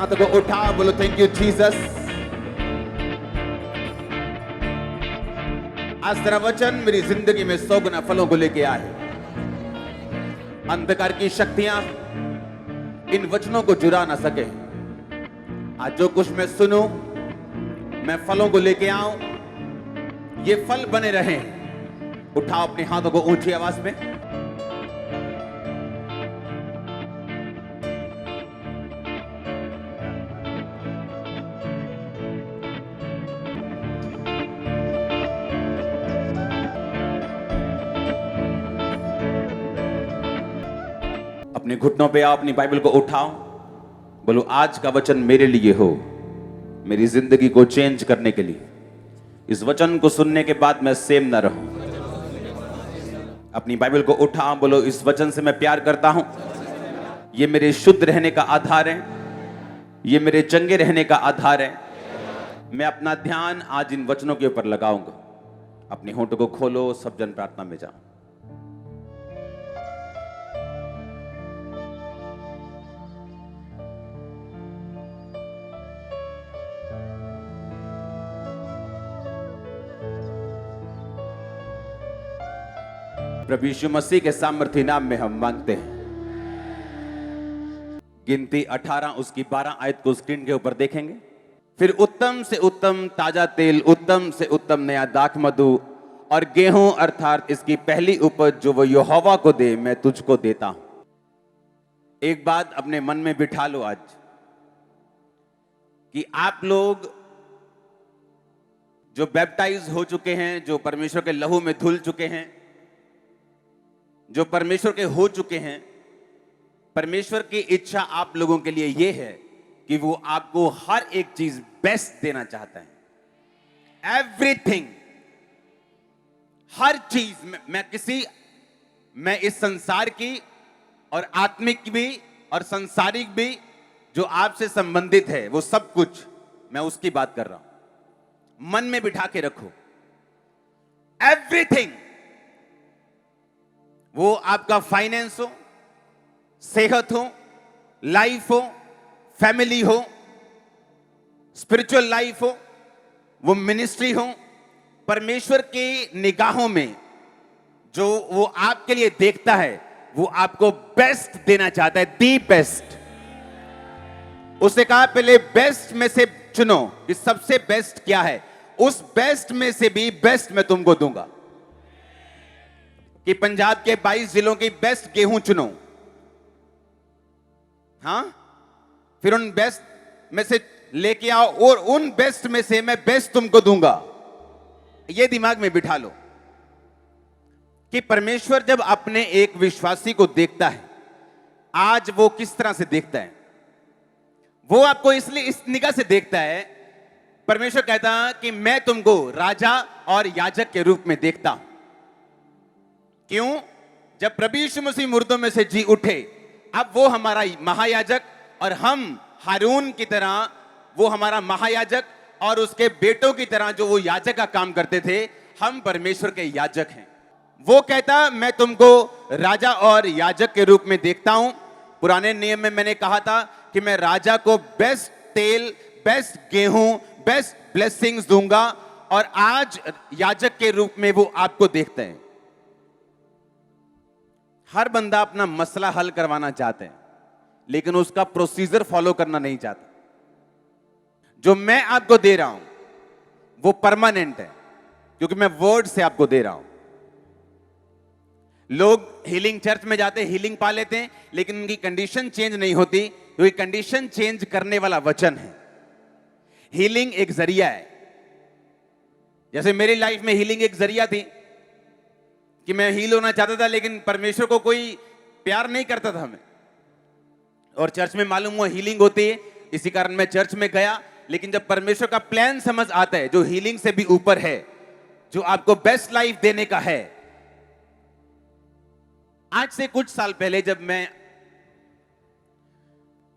हाथों को उठा, बोलो थैंक यू जीसस। आज तेरा वचन मेरी जिंदगी में 100 गुना फलों को लेके आए। अंधकार की शक्तियां इन वचनों को चुरा ना सके। आज जो कुछ मैं सुनूं, मैं फलों को लेके आऊं, ये फल बने रहें। उठाओ अपने हाथों को ऊंची आवाज में। अपने घुटनों पे आओ, अपनी बाइबल को उठाओ, बोलो आज का वचन मेरे लिए हो, मेरी जिंदगी को चेंज करने के लिए। इस वचन को सुनने के बाद मैं सेम ना रहूं। अपनी बाइबल को उठाओ, बोलो इस वचन से मैं प्यार करता हूं, ये मेरे शुद्ध रहने का आधार है, ये मेरे चंगे रहने का आधार है। मैं अपना ध्यान आज इन वचनों के ऊपर लगाऊंगा। अपने होंठों को खोलो, सब जन प्रार्थना में जाओ। प्रभु यीशु मसीह के सामर्थी नाम में हम मांगते हैं। गिनती 18 उसकी 12 आयत को स्क्रीन के ऊपर देखेंगे। फिर उत्तम से उत्तम ताजा तेल, उत्तम से उत्तम नया दाख मधु और गेहूं अर्थात इसकी पहली उपज जो वो यहोवा को दे, मैं तुझको देता हूं। एक बात अपने मन में बिठा लो आज, कि आप लोग जो बैप्टाइज हो चुके हैं, जो परमेश्वर के लहू में धुल चुके हैं, जो परमेश्वर के हो चुके हैं, परमेश्वर की इच्छा आप लोगों के लिए यह है कि वो आपको हर एक चीज बेस्ट देना चाहता है। एवरीथिंग, हर चीज मैं इस संसार की और आत्मिक भी और संसारिक भी जो आपसे संबंधित है, वो सब कुछ मैं उसकी बात कर रहा हूं। मन में बिठा के रखो, एवरीथिंग। वो आपका फाइनेंस हो, सेहत हो, लाइफ हो, फैमिली हो, स्पिरिचुअल लाइफ हो, वो मिनिस्ट्री हो, परमेश्वर की निगाहों में जो वो आपके लिए देखता है, वो आपको बेस्ट देना चाहता है, दी बेस्ट। उसने कहा पहले बेस्ट में से चुनो कि सबसे बेस्ट क्या है, उस बेस्ट में से भी बेस्ट मैं तुमको दूंगा। कि पंजाब के 22 जिलों की बेस्ट गेहूं चुनो, हां, फिर उन बेस्ट में से लेके आओ और उन बेस्ट में से मैं बेस्ट तुमको दूंगा। ये दिमाग में बिठा लो कि परमेश्वर जब अपने एक विश्वासी को देखता है, आज वो किस तरह से देखता है। वो आपको इसलिए इस निगाह से देखता है। परमेश्वर कहता है कि मैं तुमको राजा और याजक के रूप में देखता हूं। क्यों? जब प्रभु यीशु मसीह मुर्दों में से जी उठे, अब वो हमारा महायाजक और हम हारून की तरह, वो हमारा महायाजक और उसके बेटों की तरह जो वो याजक का काम करते थे, हम परमेश्वर के याजक हैं। वो कहता मैं तुमको राजा और याजक के रूप में देखता हूं। पुराने नियम में मैंने कहा था कि मैं राजा को बेस्ट तेल, बेस्ट गेहूं, बेस्ट ब्लेसिंग्स दूंगा, और आज याजक के रूप में वो आपको देखते हैं। हर बंदा अपना मसला हल करवाना चाहते हैं, लेकिन उसका प्रोसीजर फॉलो करना नहीं चाहता। जो मैं आपको दे रहा हूं वो परमानेंट है, क्योंकि मैं वर्ड से आपको दे रहा हूं। लोग हीलिंग चर्च में जाते, हीलिंग पा लेते हैं, लेकिन उनकी कंडीशन चेंज नहीं होती, क्योंकि कंडीशन चेंज करने वाला वचन है। हीलिंग एक जरिया है। जैसे मेरी लाइफ में हीलिंग एक जरिया थी कि मैं हील होना चाहता था, लेकिन परमेश्वर को कोई प्यार नहीं करता था हमें, और चर्च में मालूम हुआ हीलिंग होती है, इसी कारण मैं चर्च में गया। लेकिन जब परमेश्वर का प्लान समझ आता है, जो हीलिंग से भी ऊपर है, जो आपको बेस्ट लाइफ देने का है। आज से कुछ साल पहले जब मैं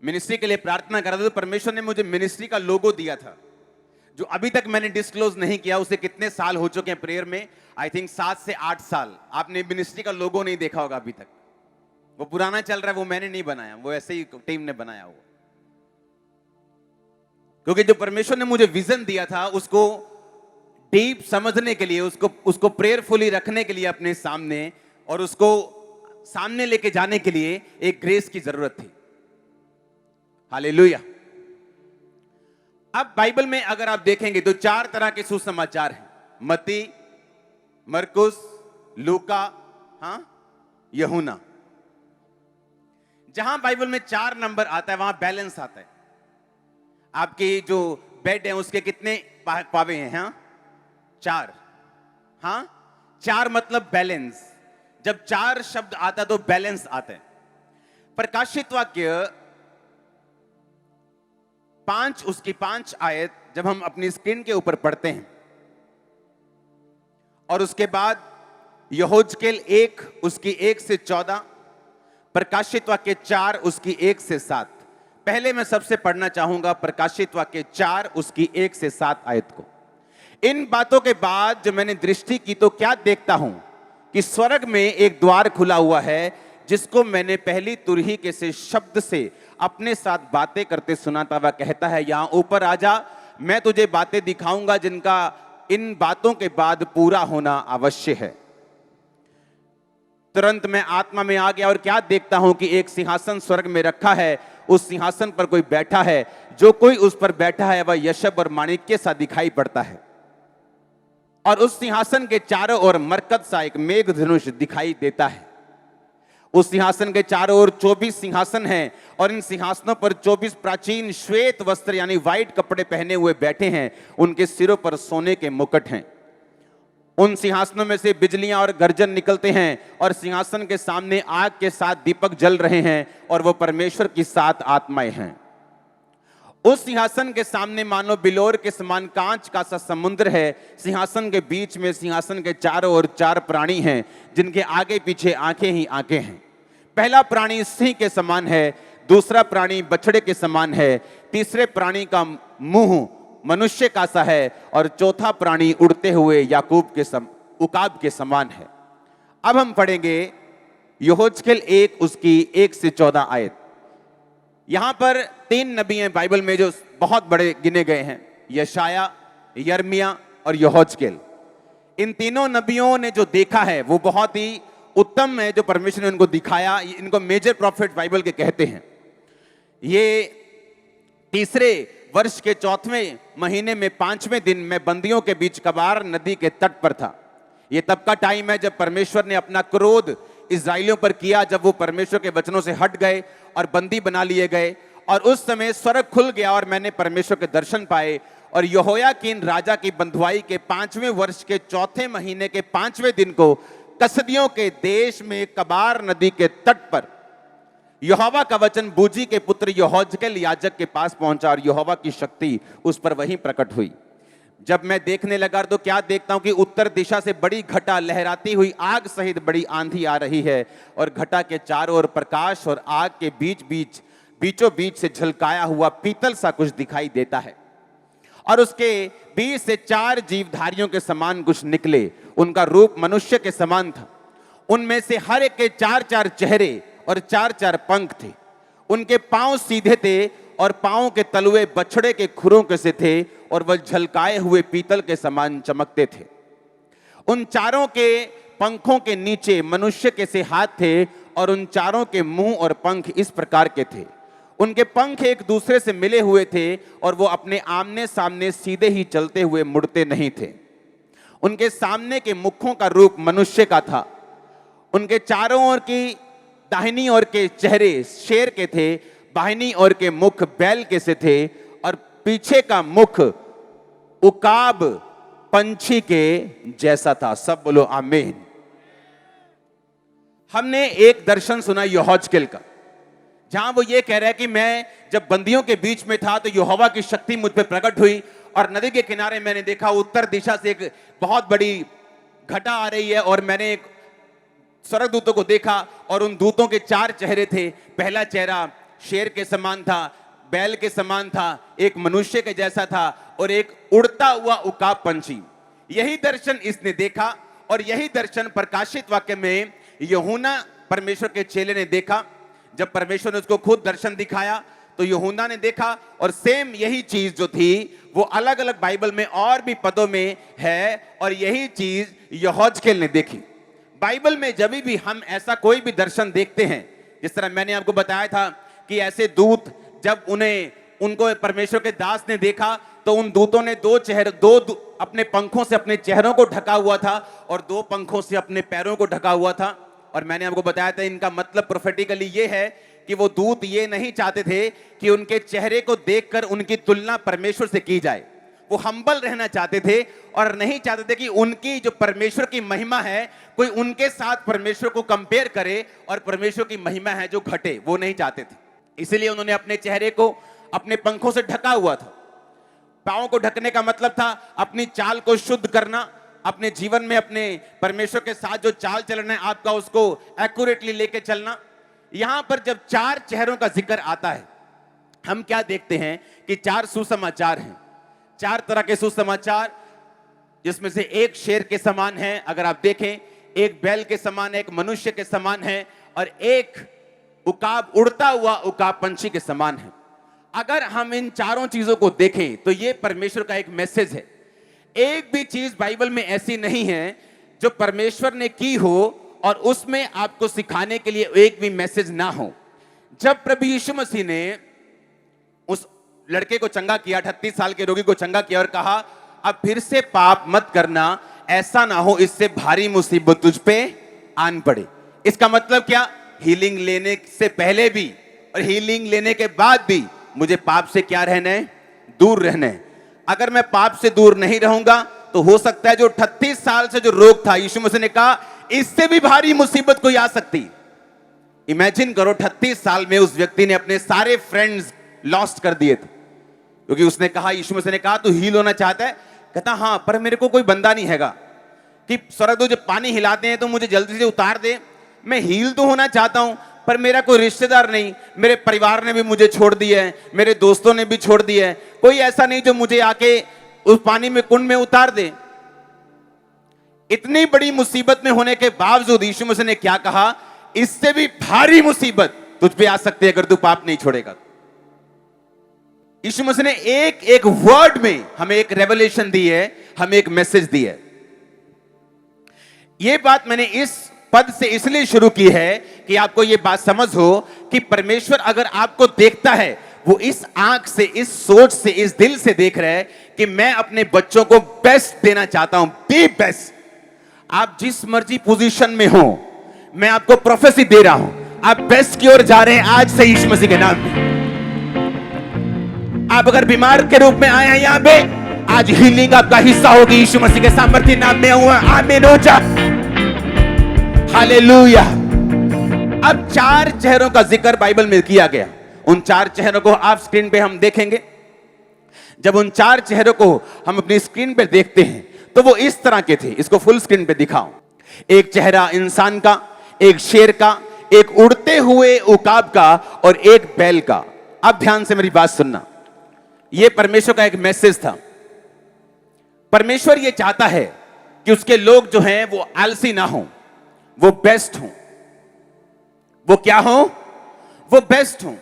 मिनिस्ट्री के लिए प्रार्थना कर रहा था, तो परमेश्वर ने मुझे मिनिस्ट्री का लोगो दिया था, जो अभी तक मैंने डिस्क्लोज नहीं किया। उसे कितने साल हो चुके हैं प्रेयर में, आई थिंक 7 से 8 साल। आपने मिनिस्ट्री का लोगो नहीं देखा होगा अभी तक, वो पुराना चल रहा है, वो मैंने नहीं बनाया, वो ऐसे ही टीम ने बनाया हुआ। क्योंकि जो परमेश्वर ने मुझे विजन दिया था उसको डीप समझने के लिए, उसको प्रेयरफुली रखने के लिए अपने सामने, और उसको सामने लेके जाने के लिए एक ग्रेस की जरूरत थी। हालेलुया। अब बाइबल में अगर आप देखेंगे तो 4 तरह के सुसमाचार हैं, मत्ती, मरकुस, लूका, यूहन्ना। जहां बाइबल में 4 नंबर आता है वहां बैलेंस आता है। आपकी जो बेड है उसके कितने पावे हैं? 4। 4 मतलब बैलेंस। जब 4 शब्द आता तो बैलेंस आता है। प्रकाशित वाक्य 5, उसकी 5 आयत जब हम अपनी स्क्रीन के ऊपर पढ़ते हैं, और उसके बाद यहोजकेल 1 उसकी 1 से 14, प्रकाशित वाक्य 4 उसकी 1 से 7। पहले मैं सबसे पढ़ना चाहूंगा प्रकाशित वाक्य 4 उसकी 1 से 7 आयत को। इन बातों के बाद जब मैंने दृष्टि की तो क्या देखता हूं कि स्वर्ग में एक द्वार खुला हुआ है, जिसको मैंने पहली तुरही के से शब्द से अपने साथ बातें करते सुनाता हुआ कहता है, यहां ऊपर आजा, मैं तुझे बातें दिखाऊंगा जिनका इन बातों के बाद पूरा होना अवश्य है। तुरंत मैं आत्मा में आ गया और क्या देखता हूं कि एक सिंहासन स्वर्ग में रखा है, उस सिंहासन पर कोई बैठा है, जो कोई उस पर बैठा है वह यशब और माणिक्य सा दिखाई पड़ता है, और उस सिंहासन के चारों ओर मरकत सा एक मेघधनुष दिखाई देता है। उस सिंहासन के चारों ओर 24 सिंहासन हैं, और इन सिंहासनों पर 24 प्राचीन श्वेत वस्त्र यानी व्हाइट कपड़े पहने हुए बैठे हैं, उनके सिरों पर सोने के मुकुट हैं। उन सिंहासनों में से बिजलियां और गर्जन निकलते हैं, और सिंहासन के सामने आग के 7 दीपक जल रहे हैं, और वो परमेश्वर की 7 आत्माएं हैं। उस सिंहासन के सामने मानो बिलोर के समान कांच का सा समुद्र है। सिंहासन के बीच में सिंहासन के चारों ओर 4 प्राणी हैं, जिनके आगे पीछे आंखें ही आंखें हैं। पहला प्राणी सिंह के समान है, दूसरा प्राणी बछड़े के समान है, तीसरे प्राणी का मुंह मनुष्य का सा है, और चौथा प्राणी उड़ते हुए उकाब के समान है। अब हम पढ़ेंगे यहोजकेल 1 उसकी 1 से 14 आयत। यहां पर 3 नबी हैं बाइबल में जो बहुत बड़े गिने गए हैं, यशाया, यर्मिया और यहोजकेल। इन तीनों नबियों ने जो देखा है वो बहुत ही उत्तम है, जो परमेश्वर ने उनको दिखाया। इनको मेजर प्रॉफिट बाइबल के कहते हैं। ये तीसरे वर्ष के 4वें महीने में 5वें दिन मैं बंदियों के बीच कबार नदी के तट पर था। यह तब का टाइम है जब परमेश्वर ने अपना क्रोध इस्राएलियों पर किया, जब वो परमेश्वर के वचनों से हट गए और बंदी बना लिए गए। और उस समय स्वर्ग खुल गया और मैंने परमेश्वर के दर्शन पाए। और यहोयाकीन राजा की बंधुआई के 5वें वर्ष के 4थे महीने के 5वें दिन को कसदियों के देश में कबार नदी के तट पर यहोवा का वचन बूजी के पुत्र यहोजकेल याजक के पास पहुंचा, और यहोवा की शक्ति उस पर वहीं प्रकट हुई। जब मैं देखने लगा तो क्या देखता हूं कि उत्तर दिशा से बड़ी घटा लहराती हुई आग सहित बड़ी आंधी आ रही है, और घटा के चारों ओर प्रकाश और आग के बीचों बीच से झलकाया हुआ पीतल सा कुछ दिखाई देता है। और उसके बीच से 4 जीवधारियों के समान कुछ निकले। उनका रूप मनुष्य के समान था। उनमें से हर एक के 4-4 चेहरे और 4-4 पंख थे। उनके पांव सीधे थे और पांव के तलुए बछड़े के खुरों के से थे, और वह झलकाए हुए पीतल के समान चमकते थे। उन चारों के पंखों के नीचे मनुष्य के से हाथ थे, और उन चारों के मुंह और पंख इस प्रकार के थे। उनके पंख एक दूसरे से मिले हुए थे, और वो अपने आमने सामने सीधे ही चलते हुए मुड़ते नहीं थे। उनके सामने के मुखों का रूप मनुष्य का था। उनके चारों ओर की दाहिनी ओर के चेहरे शेर के थे, बाहिनी ओर के मुख बैल के से थे, और पीछे का मुख उकाब पंछी के जैसा था। सब बोलो आमीन। हमने एक दर्शन सुना यहोजकेल का, जहां वो ये कह रहा है कि मैं जब बंदियों के बीच में था तो यहोवा की शक्ति मुझ पर प्रकट हुई, और नदी के किनारे मैंने देखा उत्तर दिशा से एक बहुत बड़ी घटा आ रही है, और मैंने एक स्वर्गदूतों को देखा, और उन दूतों के 4 चेहरे थे। पहला चेहरा शेर के समान था, बैल के समान था, एक मनुष्य के जैसा था, और एक उड़ता हुआ उकाब पंछी। यही दर्शन इसने देखा, और यही दर्शन प्रकाशित वाक्य में यूहन्ना परमेश्वर के चेले ने देखा। जब परमेश्वर ने उसको खुद दर्शन दिखाया तो यूहन्ना ने देखा और सेम यही चीज जो थी वो अलग अलग बाइबल में और भी पदों में है, और यही चीज यहोजकेल ने देखी। बाइबल में जब भी हम ऐसा कोई भी दर्शन देखते हैं, जिस तरह मैंने आपको बताया था कि ऐसे दूत जब उनको परमेश्वर के दास ने देखा तो उन दूतों ने अपने पंखों से अपने चेहरों को ढका हुआ था और 2 पंखों से अपने पैरों को ढका हुआ था। और मैंने आपको बताया था इनका मतलब प्रोफेटिकली ये है कि वो दूत ये नहीं चाहते थे कि उनके चेहरे को देखकर उनकी तुलना परमेश्वर से की जाए। वो हम्बल रहना चाहते थे और नहीं चाहते थे कि उनकी जो परमेश्वर की महिमा है कोई उनके साथ परमेश्वर को कंपेयर करे और परमेश्वर की महिमा है जो घटे, वो नहीं चाहते थे। इसलिए उन्होंने अपने चेहरे को अपने पंखों से ढका हुआ था। पांव को ढकने का मतलब था अपनी चाल को शुद्ध करना, अपने जीवन में अपने परमेश्वर के साथ जो चाल चलन है आपका उसको एक्यूरेटली लेके चलना। यहां पर जब 4 चेहरों का जिक्र आता है, हम क्या देखते हैं कि 4 सुसमाचार हैं, 4 तरह के सुसमाचार, जिसमें से एक शेर के समान है, अगर आप देखें, एक बैल के समान है, एक मनुष्य के समान है, और एक उकाब, उड़ता हुआ उकाब पंछी के समान है। अगर हम इन चारों चीजों को देखें तो ये परमेश्वर का एक मैसेज है। एक भी चीज बाइबल में ऐसी नहीं है जो परमेश्वर ने की हो और उसमें आपको सिखाने के लिए एक भी मैसेज ना हो। जब प्रभु यीशु मसीह ने उस लड़के को चंगा किया, 38 साल के रोगी को चंगा किया और कहा अब फिर से पाप मत करना, ऐसा ना हो इससे भारी मुसीबत तुझ पे आन पड़े। इसका मतलब क्या? हीलिंग लेने से पहले भी और हीलिंग लेने के बाद भी मुझे पाप से क्या रहना है? दूर रहना है। अगर मैं पाप से दूर नहीं रहूंगा तो हो सकता है जो 38 साल से जो रोग था, यीशु मसीह ने कहा इससे भी भारी मुसीबत कोई आ सकती। इमेजिन करो 38 साल में उस व्यक्ति ने अपने सारे फ्रेंड्स लॉस्ट कर दिए थे, क्योंकि उसने कहा, यीशु मसीह ने कहा तू हील होना चाहता है? कहता हाँ, पर मेरे को कोई बंदा नहीं हैगा कि स्वर्गदूत जब पानी हिलाते हैं तो मुझे जल्दी से उतार दे। मैं हील तो होना चाहता हूं पर मेरा कोई रिश्तेदार नहीं, मेरे परिवार ने भी मुझे छोड़ दिया है, मेरे दोस्तों ने भी छोड़ दिया है, कोई ऐसा नहीं जो मुझे आके उस पानी में कुंड में उतार दे। इतनी बड़ी मुसीबत में होने के बावजूद यीशु मसीह ने क्या कहा? इससे भी भारी मुसीबत तुझ पे आ सकती है अगर तू पाप नहीं छोड़ेगा। यीशु मसीह ने एक एक वर्ड में हमें एक रेवलेशन दी है, हमें एक मैसेज दी है। यह बात मैंने इस पद से इसलिए शुरू की है कि आपको यह बात समझ हो कि परमेश्वर अगर आपको देखता है, वो इस आंख से, इस सोच से, इस दिल से देख रहा है कि मैं अपने बच्चों को बेस्ट देना चाहता हूं, बी बेस्ट। आप जिस मर्जी पोजीशन में हो, मैं आपको प्रोफेसी दे रहा हूं, आप बेस्ट की ओर जा रहे हैं आज से यीशु मसीह के नाम में। आप अगर बीमार के रूप में आए हैं यहां पे, आज हीलिंग आपका हिस्सा होगी यीशु मसीह के सामर्थ्य नाम में हुआ। आमीन हो जा, हालेलुया। अब 4 चेहरों का जिक्र बाइबल में किया गया। उन 4 चेहरों को आप स्क्रीन पे हम देखेंगे। जब उन 4 चेहरों को हम अपनी स्क्रीन पे देखते हैं तो वो इस तरह के थे। इसको फुल स्क्रीन पे दिखाऊं। एक चेहरा इंसान का, एक शेर का, एक उड़ते हुए उकाब का और एक बैल का। अब ध्यान से मेरी बात सुनना, यह परमेश्वर का एक मैसेज था। परमेश्वर यह चाहता है कि उसके लोग जो हैं वो आलसी ना हो, वो बेस्ट हो। वो क्या हो? वो बेस्ट हो।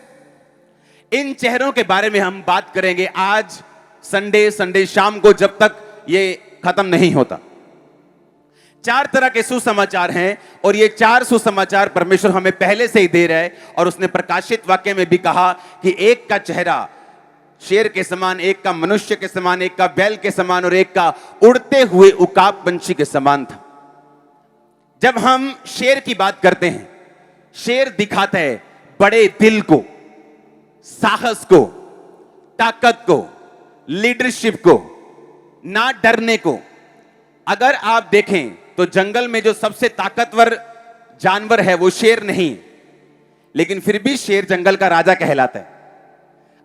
इन चेहरों के बारे में हम बात करेंगे आज संडे शाम को, जब तक ये खत्म नहीं होता। 4 तरह के सुसमाचार हैं और ये 4 सुसमाचार परमेश्वर हमें पहले से ही दे रहा है। और उसने प्रकाशित वाक्य में भी कहा कि एक का चेहरा शेर के समान, एक का मनुष्य के समान, एक का बैल के समान और एक का उड़ते हुए उकाब पंछी के समान था। जब हम शेर की बात करते हैं, शेर दिखाता है बड़े दिल को, साहस को, ताकत को, लीडरशिप को, ना डरने को। अगर आप देखें तो जंगल में जो सबसे ताकतवर जानवर है वो शेर नहीं, लेकिन फिर भी शेर जंगल का राजा कहलाता है।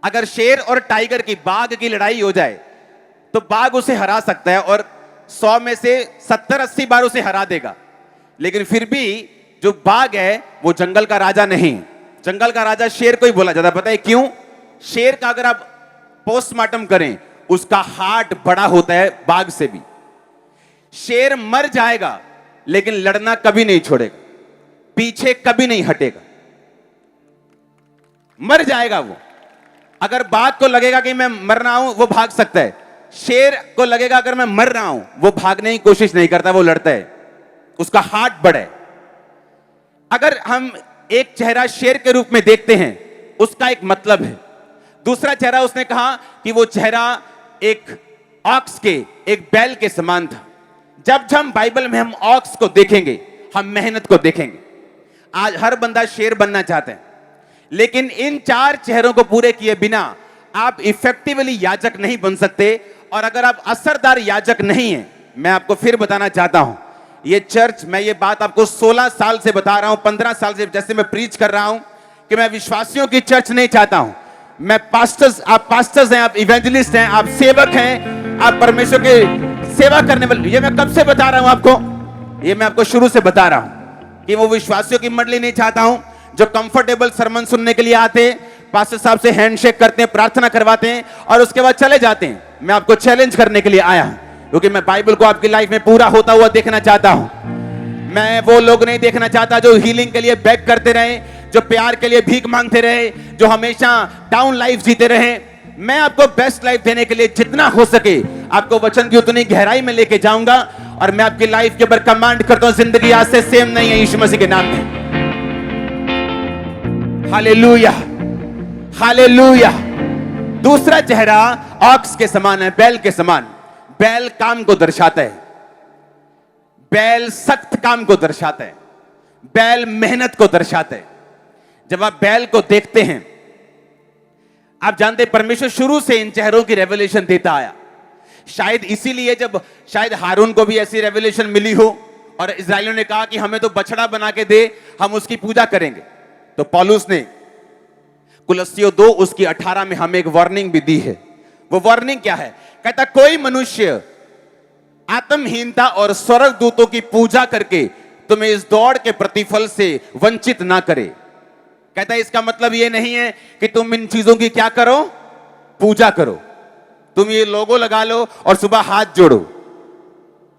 अगर शेर और टाइगर की, बाघ की लड़ाई हो जाए तो बाघ उसे हरा सकता है और 100 में से 70-80 बार उसे हरा देगा, लेकिन फिर भी जो बाघ है वो जंगल का राजा नहीं। जंगल का राजा शेर को ही बोला जाता है। पता है क्यों? शेर का अगर आप पोस्टमार्टम करें, उसका हार्ट बड़ा होता है बाघ से भी। शेर मर जाएगा लेकिन लड़ना कभी नहीं छोड़ेगा, पीछे कभी नहीं हटेगा। मर जाएगा वो, अगर बाघ को लगेगा कि मैं मर रहा हूं, वो भाग सकता है। शेर को लगेगा अगर मैं मर रहा हूं, वो भागने की कोशिश नहीं करता, वो लड़ता है, उसका हार्ट बड़ा है। अगर हम एक चेहरा शेर के रूप में देखते हैं, उसका एक मतलब है। दूसरा चेहरा उसने कहा कि वो चेहरा एक ऑक्स के, एक बैल के समान था। जब हम बाइबल में हम ऑक्स को देखेंगे, हम मेहनत को देखेंगे। आज हर बंदा शेर बनना चाहता है, लेकिन इन 4 चेहरों को पूरे किए बिना आप इफेक्टिवली याजक नहीं बन सकते। और अगर आप असरदार याजक नहीं हैं, मैं आपको फिर बताना चाहता हूं, ये चर्च, मैं ये बात आपको 16 साल से बता रहा हूं, 15 साल से जैसे मैं प्रीच कर रहा हूं कि मैं विश्वासियों की चर्च नहीं चाहता हूं। मैं पास्टर्स, आप पास्टर्स हैं, आप इवेंजलिस्ट हैं, आप सेवक हैं, आप परमेश्वर के सेवा करने वाले। ये मैं कब से बता रहा हूं आपको, ये मैं आपको शुरू से बता रहा हूं कि वो विश्वासियों की मंडली नहीं चाहता हूं जो कंफर्टेबल सरमन सुनने के लिए आते हैं, पास्टर साहब से हैंडशेक करते हैं, प्रार्थना करवाते हैं और उसके बाद चले जाते हैं। मैं आपको चैलेंज करने के लिए आया हूं, क्योंकि मैं बाइबल को आपकी लाइफ में पूरा होता हुआ देखना चाहता हूं। मैं वो लोग नहीं देखना चाहता जो हीलिंग के लिए बैक करते रहे, जो प्यार के लिए भीख मांगते रहे, जो हमेशा डाउन लाइफ जीते रहे। मैं आपको बेस्ट लाइफ देने के लिए जितना हो सके आपको वचन की उतनी गहराई में लेके जाऊंगा। और मैं आपकी लाइफ के ऊपर कमांड करता हूं, जिंदगी आज से सेम नहीं है यीशु मसीह के नाम में। Hallelujah, hallelujah. दूसरा चेहरा ऑक्स के समान है, बैल के समान। बैल काम को दर्शाता है, बैल सख्त काम को दर्शाता है, बैल मेहनत को दर्शाता है। जब आप बैल को देखते हैं, आप जानते हैं परमेश्वर शुरू से इन चेहरों की रेवलेशन देता आया। शायद इसीलिए जब शायद हारून को भी ऐसी रेवलेशन मिली हो और इस्राएलियों ने कहा कि हमें तो बछड़ा बना के दे, हम उसकी पूजा करेंगे, तो पौलुस ने कुलस्सियों 2 उसकी 18 में हमें एक वार्निंग भी दी है। वो वार्निंग क्या है? कहता कोई मनुष्य आत्महीनता और स्वर्गदूतों की पूजा करके तुम्हें इस दौड़ के प्रतिफल से वंचित ना करे। कहता है इसका मतलब यह नहीं है कि तुम इन चीजों की क्या करो, पूजा करो, तुम ये लोगो लगा लो और सुबह हाथ जोड़ो।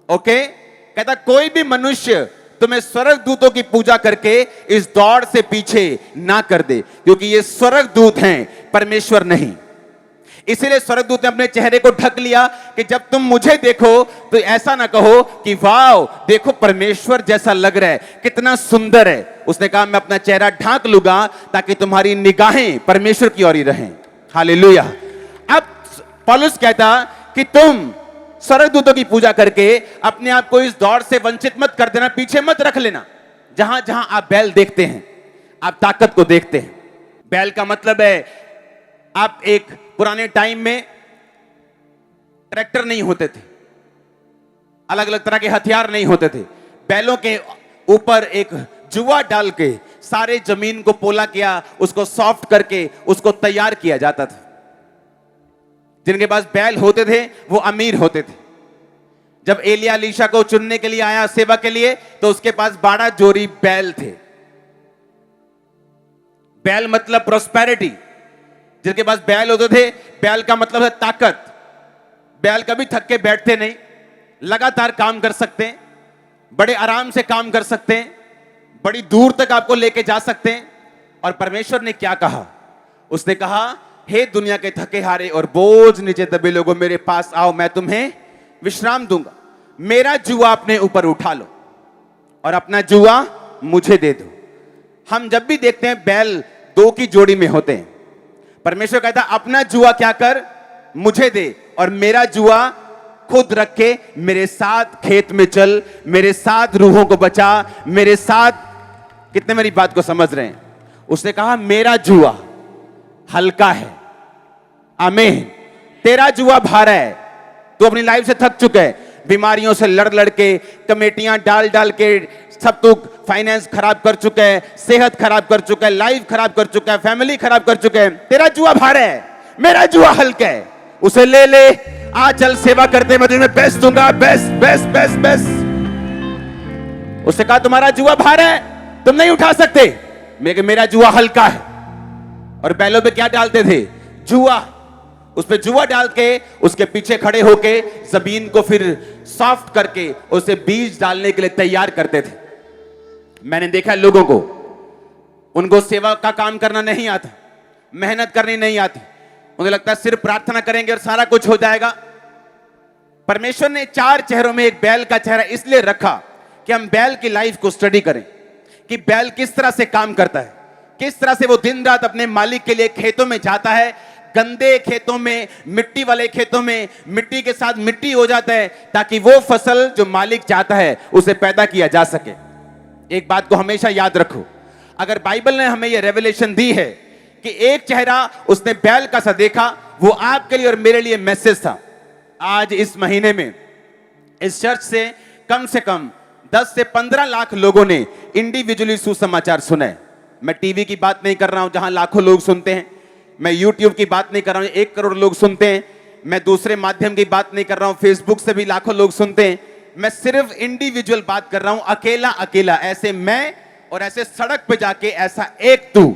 ओके, कहता कोई भी मनुष्य तुम्हें स्वर्गदूतों की पूजा करके इस दौड़ से पीछे ना कर दे, क्योंकि ये स्वर्गदूत हैं, परमेश्वर नहीं। इसीलिए स्वर्गदूत ने अपने चेहरे को ढक लिया कि जब तुम मुझे देखो तो ऐसा ना कहो कि वाओ देखो परमेश्वर जैसा लग रहा है, कितना सुंदर है। उसने कहा मैं अपना चेहरा ढांक लूंगा ताकि तुम्हारी निगाहें परमेश्वर की ओर ही रहें। हालेलुया। अब पौलुस कहता कि तुम स्वर्गदूतों की पूजा करके अपने आप को इस दौड़ से वंचित मत कर देना, पीछे मत रख लेना। जहां जहां आप बैल देखते हैं, आप ताकत को देखते हैं। बैल का मतलब है, आप एक पुराने टाइम में ट्रैक्टर नहीं होते थे, अलग अलग तरह के हथियार नहीं होते थे। बैलों के ऊपर एक जुआ डाल के सारे जमीन को पोला किया, उसको सॉफ्ट करके उसको तैयार किया जाता था। जिनके पास बैल होते थे वो अमीर होते थे। जब एलिया एलीशा को चुनने के लिए आया सेवा के लिए, तो उसके पास 12 जोड़ी बैल थे। बैल मतलब प्रोस्पेरिटी। जिनके पास बैल होते थे, बैल का मतलब है ताकत। बैल कभी थक के बैठते नहीं, लगातार काम कर सकते हैं, बड़े आराम से काम कर सकते हैं, बड़ी दूर तक आपको लेके जा सकते हैं। और परमेश्वर ने क्या कहा? उसने कहा हे दुनिया के थके हारे और बोझ नीचे दबे लोगों, मेरे पास आओ, मैं तुम्हें विश्राम दूंगा। मेरा जुआ अपने ऊपर उठा लो और अपना जुआ मुझे दे दो। हम जब भी देखते हैं बैल 2 की जोड़ी में होते हैं, परमेश्वर कहता अपना जुआ क्या कर, मुझे दे, और मेरा जुआ खुद रख के मेरे साथ खेत में चल, मेरे साथ रूहों को बचा, मेरे साथ। कितने मेरी बात को समझ रहे हैं? उसने कहा मेरा जुआ हल्का है, आमीन। तेरा जुआ भारा है, तू अपनी लाइफ से थक चुका है, बीमारियों से लड़ लड़ के, कमेटियां डाल डाल के, सब तू फाइनेंस खराब कर चुका है, सेहत खराब कर चुका है, लाइफ खराब कर चुका है, फैमिली खराब कर चुका है। तेरा जुआ भारा है, मेरा जुआ हल्का है, उसे ले ले, आ चल सेवा करते, मैं तुम्हें बेस्ट दूंगा, बेस्ट बेस्ट बेस्ट बेस्ट। उसने कहा तुम्हारा जुआ भारा है, तुम नहीं उठा सकते, मेरा जुआ हल्का है। और बैलों पे क्या डालते थे? जुआ। उस पे जुआ डाल के उसके पीछे खड़े होके जमीन को फिर सॉफ्ट करके उसे बीज डालने के लिए तैयार करते थे। मैंने देखा लोगों को, उनको सेवा का काम करना नहीं आता, मेहनत करनी नहीं आती, उन्हें लगता है सिर्फ प्रार्थना करेंगे और सारा कुछ हो जाएगा। परमेश्वर ने 4 चेहरों में एक बैल का चेहरा इसलिए रखा कि हम बैल की लाइफ को स्टडी करें कि बैल किस तरह से काम करता है, किस तरह से वो दिन रात अपने मालिक के लिए खेतों में जाता है, गंदे खेतों में, मिट्टी वाले खेतों में मिट्टी के साथ मिट्टी हो जाता है ताकि वो फसल जो मालिक चाहता है उसे पैदा किया जा सके। एक बात को हमेशा याद रखो, अगर बाइबल ने हमें यह रेवलेशन दी है कि एक चेहरा उसने बैल का सा देखा, वो आपके लिए और मेरे लिए मैसेज था। आज इस महीने में इस चर्च से कम 10 से 15 लाख लोगों ने इंडिविजुअली सुसमाचार सुना है। मैं टीवी की बात नहीं कर रहा हूं जहां लाखों लोग सुनते हैं, मैं यूट्यूब की बात नहीं कर रहा हूं 1 करोड़ लोग सुनते हैं, मैं दूसरे माध्यम की बात नहीं कर रहा हूं फेसबुक से भी लाखों लोग सुनते हैं। मैं सिर्फ इंडिविजुअल बात कर रहा हूं, अकेला अकेला, ऐसे मैं और ऐसे सड़क पे जाके ऐसा एक तू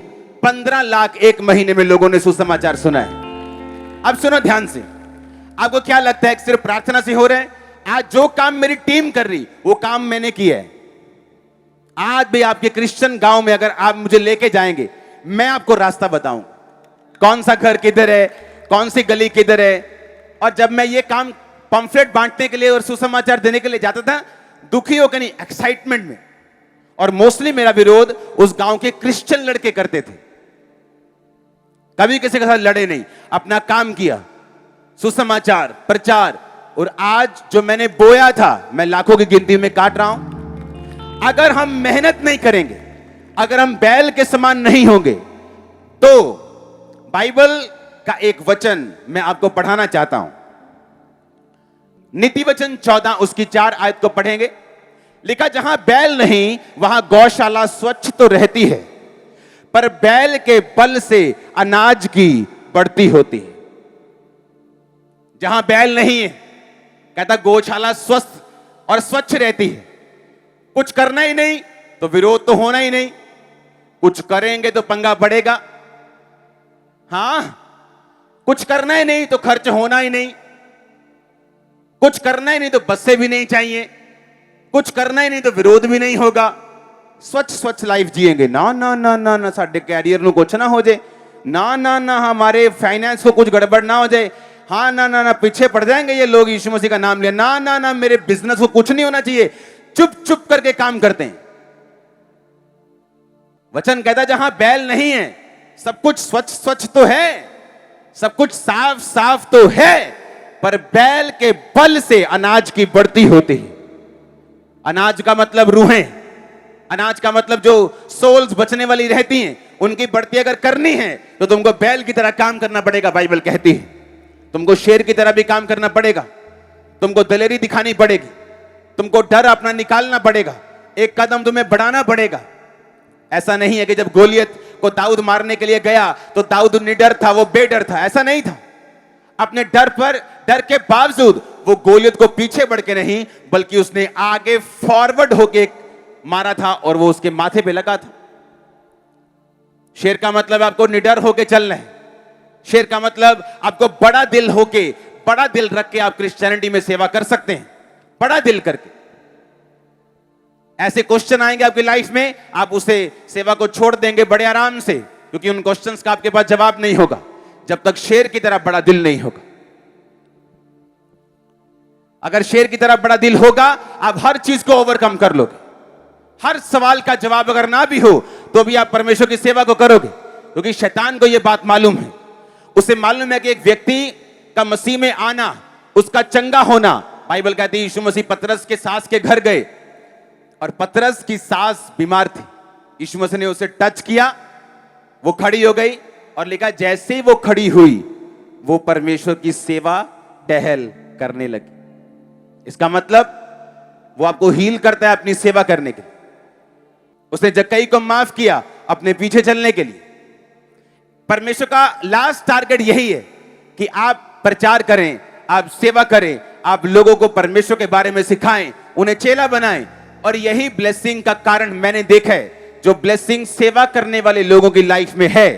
15 लाख एक महीने में लोगों ने सुसमाचार सुना है। अब सुनो ध्यान से, आपको क्या लगता है कि सिर्फ प्रार्थना से हो रहा है? आज जो काम मेरी टीम कर रही वो काम मैंने किया है। आज भी आपके क्रिश्चियन गांव में अगर आप मुझे लेके जाएंगे, मैं आपको रास्ता बताऊं कौन सा घर किधर है, कौन सी गली किधर है। और जब मैं ये काम पंफलेट बांटने के लिए और सुसमाचार देने के लिए जाता था, दुखी होकर नहीं, एक्साइटमेंट में। और मोस्टली मेरा विरोध उस गांव के क्रिश्चियन लड़के करते थे। कभी किसी के साथ लड़े नहीं, अपना काम किया, सुसमाचार, प्रचार। और आज जो मैंने बोया था मैं लाखों की गिनती में काट रहा हूं। अगर हम मेहनत नहीं करेंगे, अगर हम बैल के समान नहीं होंगे, तो बाइबल का एक वचन मैं आपको पढ़ाना चाहता हूं। नीति वचन 14 उसकी 4 आयत को पढ़ेंगे। लिखा, जहां बैल नहीं वहां गौशाला स्वच्छ तो रहती है, पर बैल के बल से अनाज की बढ़ती होती है। जहां बैल नहीं है, कहता गौशाला स्वस्थ और स्वच्छ रहती है। कुछ करना ही नहीं तो विरोध तो होना ही नहीं, कुछ करेंगे तो पंगा बढ़ेगा। हां, कुछ करना ही नहीं तो खर्च होना ही नहीं, कुछ करना ही नहीं तो बसें भी नहीं चाहिए, कुछ करना ही नहीं तो विरोध भी नहीं होगा। स्वच्छ लाइफ जिएंगे। ना ना ना ना ना, साडे कैरियर ਨੂੰ कुछ ना हो जाए, ना ना ना हमारे फाइनेंस को कुछ गड़बड़ ना हो जाए, हाँ ना ना ना पीछे पड़ जाएंगे ये लोग यीशु मसीह का नाम लिया, ना ना ना मेरे बिजनेस को कुछ नहीं होना चाहिए। चुप चुप करके काम करते हैं। वचन कहता जहां बैल नहीं है, सब कुछ स्वच्छ तो है, सब कुछ साफ तो है, पर बैल के बल से अनाज की बढ़ती होती है। अनाज का मतलब रूहें, अनाज का मतलब जो सोल्स बचने वाली रहती हैं, उनकी बढ़ती अगर करनी है तो तुमको बैल की तरह काम करना पड़ेगा। बाइबल कहती है तुमको शेर की तरह भी काम करना पड़ेगा, तुमको दलेरी दिखानी पड़ेगी, तुमको डर अपना निकालना पड़ेगा, एक कदम तुम्हें बढ़ाना पड़ेगा। ऐसा नहीं है कि जब गोलियत को दाऊद मारने के लिए गया तो दाऊद निडर था, वो बेडर था, ऐसा नहीं था। अपने डर के बावजूद वो गोलियत को पीछे बढ़ के नहीं, बल्कि उसने आगे फॉरवर्ड होके मारा था और वो उसके माथे पे लगा था। शेर का मतलब आपको निडर होके चलना है। शेर का मतलब आपको बड़ा दिल होके, बड़ा दिल रख के आप क्रिश्चियनिटी में सेवा कर सकते हैं, बड़ा दिल करके। ऐसे क्वेश्चन आएंगे आपकी लाइफ में, आप उसे सेवा को छोड़ देंगे बड़े आराम से, क्योंकि उन क्वेश्चंस का आपके पास जवाब नहीं होगा जब तक शेर की तरह बड़ा दिल नहीं होगा। अगर शेर की तरह बड़ा दिल होगा, आप हर चीज को ओवरकम कर लोगे। हर सवाल का जवाब अगर ना भी हो तो भी आप परमेश्वर की सेवा को करोगे, क्योंकि शैतान को यह बात मालूम है। उसे मालूम है कि एक व्यक्ति का मसीह में आना, उसका चंगा होना। बाइबल कहती है यीशु मसीह पतरस के सास के घर गए और पतरस की सास बीमार थी। यीशु मसीह ने उसे टच किया, वो खड़ी हो गई और लिखा जैसे ही वो खड़ी हुई वो परमेश्वर की सेवा टहल करने लगी। इसका मतलब वो आपको हील करता है अपनी सेवा करने के लिए। उसने जक्कई को माफ किया अपने पीछे चलने के लिए। परमेश्वर का लास्ट टारगेट यही है कि आप प्रचार करें, आप सेवा करें, आप लोगों को परमेश्वर के बारे में सिखाएं, उन्हें चेला बनाएं। और यही ब्लेसिंग का कारण मैंने देखा है। जो ब्लेसिंग सेवा करने वाले लोगों की लाइफ में है,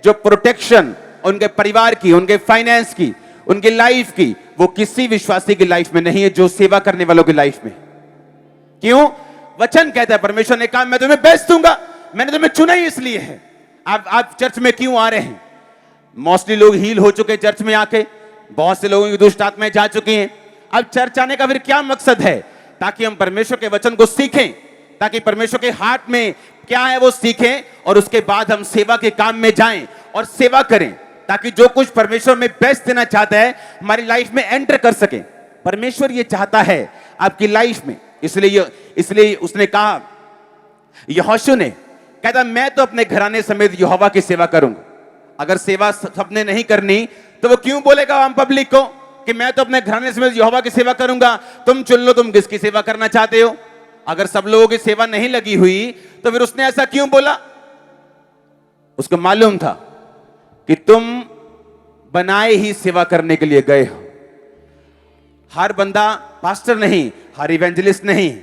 जो प्रोटेक्शन उनके परिवार की, उनके फाइनेंस की, उनकी लाइफ की, वो किसी विश्वासी की लाइफ में नहीं है जो सेवा करने वालों की लाइफ में। क्यों? वचन कहता है, परमेश्वर ने कहा मैं तुम्हें बेस्ट दूंगा, मैंने तुम्हें चुना ही इसलिए है। आप चर्च में क्यों आ रहे हैं? मोस्टली लोग हील हो चुके चर्च में आके, बहुत से लोगों की दुष्ट आत्माएं जा चुकी हैं। अब चर्च आने का फिर क्या मकसद है? ताकि हम परमेश्वर के वचन को सीखें, ताकि परमेश्वर के हाथ में क्या है वो सीखें, और उसके बाद हम सेवा के काम में जाएं और सेवा करें, ताकि जो कुछ परमेश्वर में बेस्ट देना चाहता है हमारी लाइफ में एंटर कर सके। परमेश्वर ये चाहता है आपकी लाइफ में। इसलिए उसने कहा, यहोशू ने कहता, मैं तो अपने घराने समेत यहोवा की सेवा करूंगा। अगर सेवा सबने नहीं करनी तो वो क्यों बोलेगा आम पब्लिक को कि मैं तो अपने घराने समेत यहोवा की सेवा करूंगा? तुम चुन लो तुम किसकी सेवा करना चाहते हो। अगर सब लोगों की सेवा नहीं लगी हुई तो फिर उसने ऐसा क्यों बोला? उसको मालूम था कि तुम बनाए ही सेवा करने के लिए गए हो। हर बंदा पास्टर नहीं, हर इवेंजलिस्ट नहीं,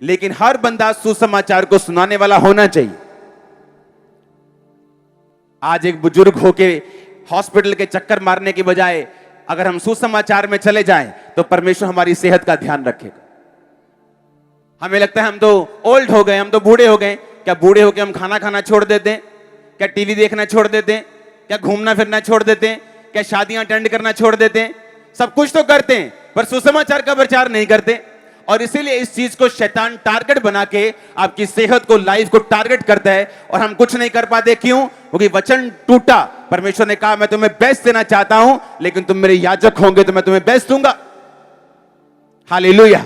लेकिन हर बंदा सुसमाचार को सुनाने वाला होना चाहिए। आज एक बुजुर्ग होके हॉस्पिटल के चक्कर मारने की बजाय अगर हम सुसमाचार में चले जाएं तो परमेश्वर हमारी सेहत का ध्यान रखेगा। हमें लगता है हम तो ओल्ड हो गए, हम तो बूढ़े हो गए। क्या बूढ़े होके हम खाना खाना छोड़ देते हैं? क्या टीवी देखना छोड़ देते हैं? क्या घूमना फिरना छोड़ देते हैं? क्या शादियां अटेंड करना छोड़ देते हैं? सब कुछ तो करते हैं, पर सुसमाचार का प्रचार नहीं करते। और इसीलिए इस चीज को शैतान टारगेट बना के आपकी सेहत को, लाइफ को टारगेट करता है, और हम कुछ नहीं कर पाते। क्यों? क्योंकि वचन टूटा। परमेश्वर ने कहा, मैं तुम्हें बेस्ट देना चाहता हूं, लेकिन तुम मेरे याजक होंगे तो मैं तुम्हें बेस्ट दूंगा। हालेलुया।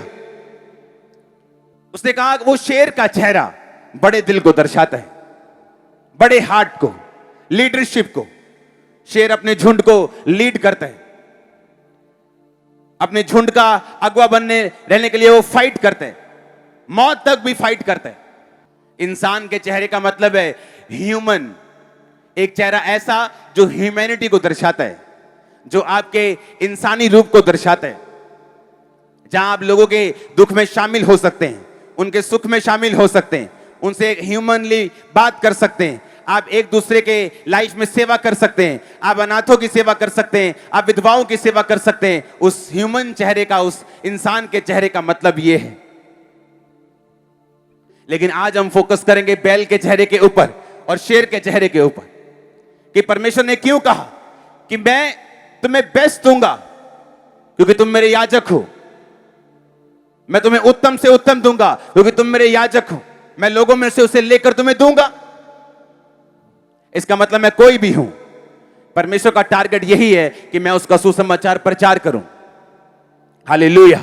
उसने कहा वो शेर का चेहरा बड़े दिल को दर्शाता है, बड़े हार्ट को, लीडरशिप को। शेर अपने झुंड को लीड करता है, अपने झुंड का अगवा बनने रहने के लिए वो फाइट करते हैं, मौत तक भी फाइट करते हैं। इंसान के चेहरे का मतलब है ह्यूमन, एक चेहरा ऐसा जो ह्यूमैनिटी को दर्शाता है, जो आपके इंसानी रूप को दर्शाता है, जहां आप लोगों के दुख में शामिल हो सकते हैं, उनके सुख में शामिल हो सकते हैं, उनसे ह्यूमनली बात कर सकते हैं, आप एक दूसरे के लाइफ में सेवा कर सकते हैं, आप अनाथों की सेवा कर सकते हैं, आप विधवाओं की सेवा कर सकते हैं। उस ह्यूमन चेहरे का, उस इंसान के चेहरे का मतलब यह है। लेकिन आज हम फोकस करेंगे बैल के चेहरे के ऊपर और शेर के चेहरे के ऊपर, कि परमेश्वर ने क्यों कहा कि मैं तुम्हें बेस्ट दूंगा, क्योंकि तुम मेरे याजक हो। मैं तुम्हें उत्तम से उत्तम दूंगा क्योंकि तुम मेरे याजक हो। मैं लोगों में से उसे लेकर तुम्हें दूंगा। इसका मतलब मैं कोई भी हूं, परमेश्वर का टारगेट यही है कि मैं उसका सुसमाचार प्रचार करूं। हालेलुया।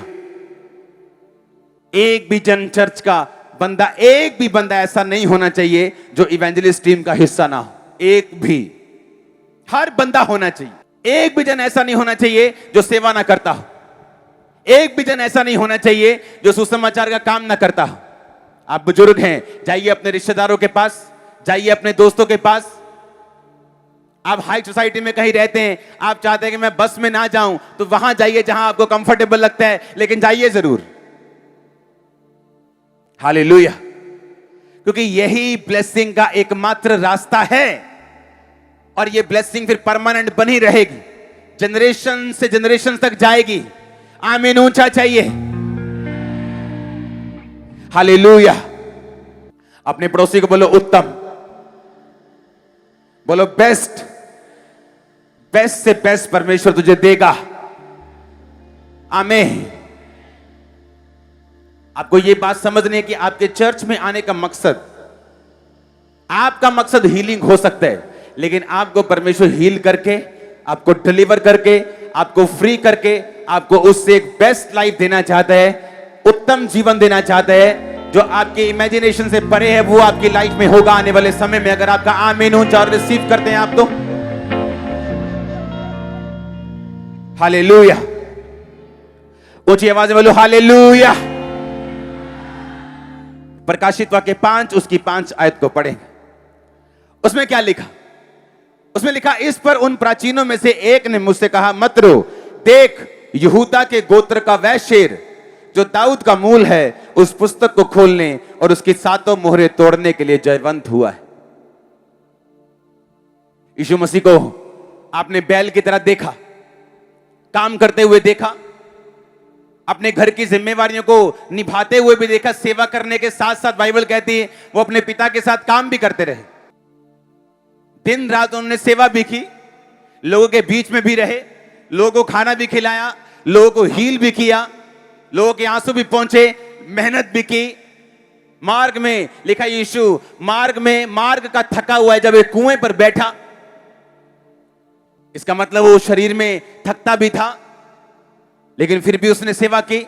एक भी जन चर्च का बंदा, एक भी बंदा ऐसा नहीं होना चाहिए जो इवेंजलिस्ट टीम का हिस्सा ना हो। एक भी, हर बंदा होना चाहिए। एक भी जन ऐसा नहीं होना चाहिए जो सेवा ना करता हो। एक भी जन ऐसा नहीं होना चाहिए जो सुसमाचार का काम ना करता हो। आप बुजुर्ग हैं, जाइए अपने रिश्तेदारों के पास, जाइए अपने दोस्तों के पास। आप हाई सोसाइटी में कहीं रहते हैं, आप चाहते हैं कि मैं बस में ना जाऊं, तो वहां जाइए जहां आपको कंफर्टेबल लगता है, लेकिन जाइए जरूर। हालेलुया। क्योंकि यही ब्लेसिंग का एकमात्र रास्ता है, और ये ब्लेसिंग फिर परमानेंट बनी रहेगी, जनरेशन से जनरेशन तक जाएगी। आमीन ऊंचा चाहिए। हालेलुया। अपने पड़ोसी को बोलो उत्तम, बोलो बेस्ट। बेस्ट से बेस्ट परमेश्वर तुझे देगा। आमीन। आपको यह बात समझनी है कि आपके चर्च में आने का मकसद, आपका मकसद हीलिंग हो सकता है, लेकिन आपको परमेश्वर हील करके, आपको डिलीवर करके, आपको फ्री करके, आपको उससे एक बेस्ट लाइफ देना चाहता है, उत्तम जीवन देना चाहता है, जो आपके इमेजिनेशन से परे है। वो आपकी लाइफ में होगा आने वाले समय में। अगर आपका आमीन ऊंचा और रिसीव करते हैं आप तो हालेलुया। ऊंची आवाज में बोलो हालेलुया। प्रकाशित वाक्य 5 उसकी 5 आयत को पढ़ेंगे। उसमें क्या लिखा? उसमें लिखा, इस पर उन प्राचीनों में से एक ने मुझसे कहा, मत रो, देख यहूदा के गोत्र का वह शेर जो दाऊद का मूल है, उस पुस्तक को खोलने और उसकी 7 मोहरें तोड़ने के लिए जयवंत हुआ है। यीशु मसीह को आपने बैल की तरह देखा, काम करते हुए देखा, अपने घर की जिम्मेवारियों को निभाते हुए भी देखा। सेवा करने के साथ साथ बाइबल कहती है वो अपने पिता के साथ काम भी करते रहे। दिन रात उन्होंने सेवा भी की, लोगों के बीच में भी रहे, लोगों को खाना भी खिलाया, लोगों को हील भी किया, लोगों के आंसू भी पहुंचे, मेहनत भी की। मार्ग में लिखा यीशु मार्ग का थका हुआ है जब एक कुएं पर बैठा। इसका मतलब वो शरीर में थकता भी था, लेकिन फिर भी उसने सेवा की।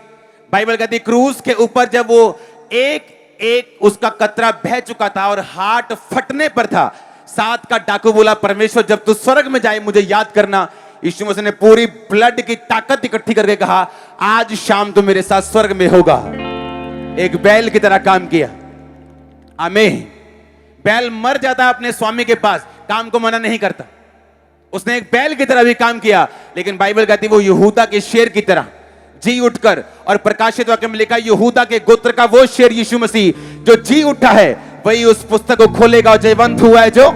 बाइबल कहती क्रूस के ऊपर जब वो एक एक उसका कतरा बह चुका था और हार्ट फटने पर था, 7 का डाकू बोला, परमेश्वर जब तू स्वर्ग में जाए मुझे याद करना। यीशु मसीह ने पूरी ब्लड की ताकत इकट्ठी करके कहा, आज शाम तो मेरे साथ स्वर्ग में होगा। एक बैल की तरह काम किया। आमीन। बैल मर जाता अपने स्वामी के पास, काम को मना नहीं करता। उसने एक बैल की तरह भी काम किया, लेकिन बाइबल कहती वो यहूदा के शेर की तरह जी उठकर, और प्रकाशित वाक्य में लिखा यहूदा के गोत्र का वो शेर यीशु मसीह जो जी उठा है, वही उस पुस्तक को खोलेगा और जयवंत हुआ है जो।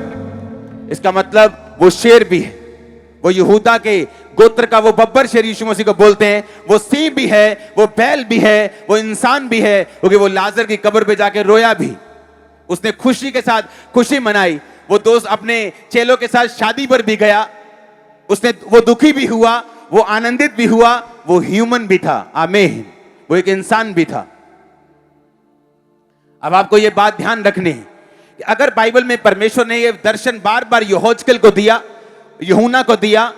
इसका मतलब वो शेर भी है, वो यहूदा के गोत्र का वो बब्बर शेर यीशु मसीह को बोलते हैं। वो सिंह भी है, वो बैल भी है, वो इंसान भी है, क्योंकि वो लाजर की कब्र पे जाके रोया भी। उसने खुशी के साथ खुशी मनाई। वो दोस्त अपने चेलों के साथ शादी पर भी गया। वो दुखी भी हुआ, वो आनंदित भी हुआ, वो ह्यूमन भी था। आमीन। वो एक इंसान भी था। अब आपको यह बात ध्यान रखनी है कि अगर बाइबल में परमेश्वर ने यह दर्शन बार बार यहोजकेल को दिया, यूहन्ना को दिया,